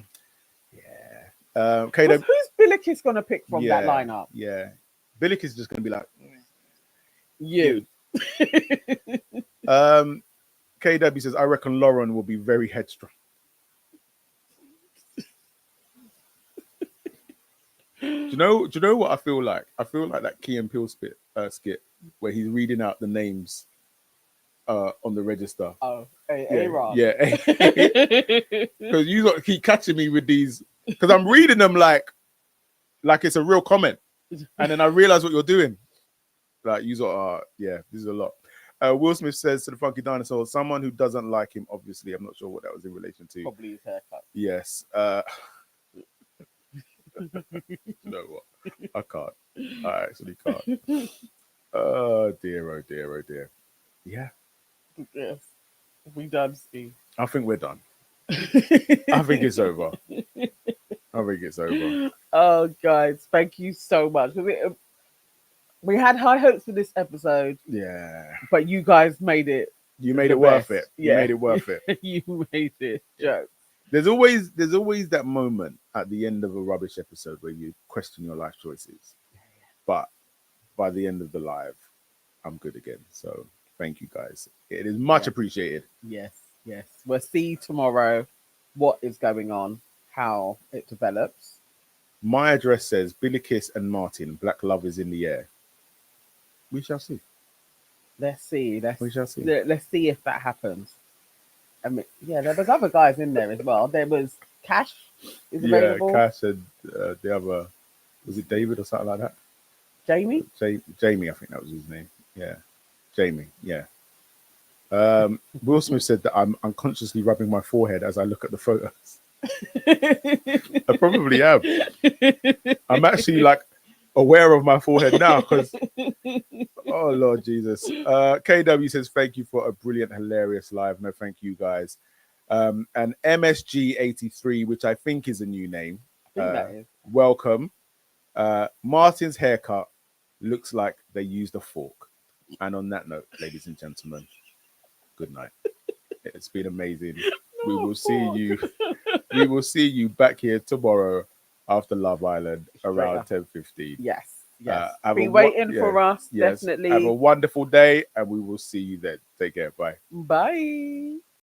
KW, who's Billikis going to pick from that lineup? Yeah. Billick is just going to be like, you. KW says, I reckon Lauren will be very headstrong. Do you know what I feel like? I feel like that Key and Peele skit where he's reading out the names on the register. Oh, A-Rod. Yeah. Because you keep catching me with these, because I'm reading them like like it's a real comment, and then I realize what you're doing. Like you are, yeah, this is a lot. Will Smith says to the Funky Dinosaur, someone who doesn't like him. Obviously, I'm not sure what that was in relation to. Probably his haircut. Yes. You know what? I can't. I actually can't. Oh dear, oh dear, oh dear. Yeah, Yes. We done, Steve. I think we're done. I think it's over. I think it's over. Oh, guys, thank you so much. We had high hopes for this episode, Yeah. but you guys made it. You made the it worth best. it. You Yeah. made it worth it. You made it. Joke. There's always that moment at the end of a rubbish episode where you question your life choices. But by the end of the live, I'm good again. So thank you guys. It is much appreciated. Yes, yes. We'll see tomorrow what is going on, how it develops. My address says Billy Kiss and Martin, Black Love is in the air. We shall see. Let's see. We shall see. Let's see if that happens. I mean, yeah, there was other guys in there as well. There was Cash is available. Yeah, Cash and the other, was it David or something like that? Jamie? Jamie, I think that was his name. Yeah. Jamie, yeah. Will Smith said that I'm unconsciously rubbing my forehead as I look at the photos. I probably am. I'm actually like aware of my forehead now because, oh Lord Jesus. KW says, thank you for a brilliant, hilarious live. No, thank you guys. And MSG83, which I think is a new name. I think that is. Welcome. Martin's haircut looks like they used a fork. And on that note, ladies and gentlemen, good night. It's been amazing. We will see you back here tomorrow after Love Island around 10:15. Yes. Be waiting for us, definitely. Have a wonderful day, and we will see you then. Take care. Bye. Bye.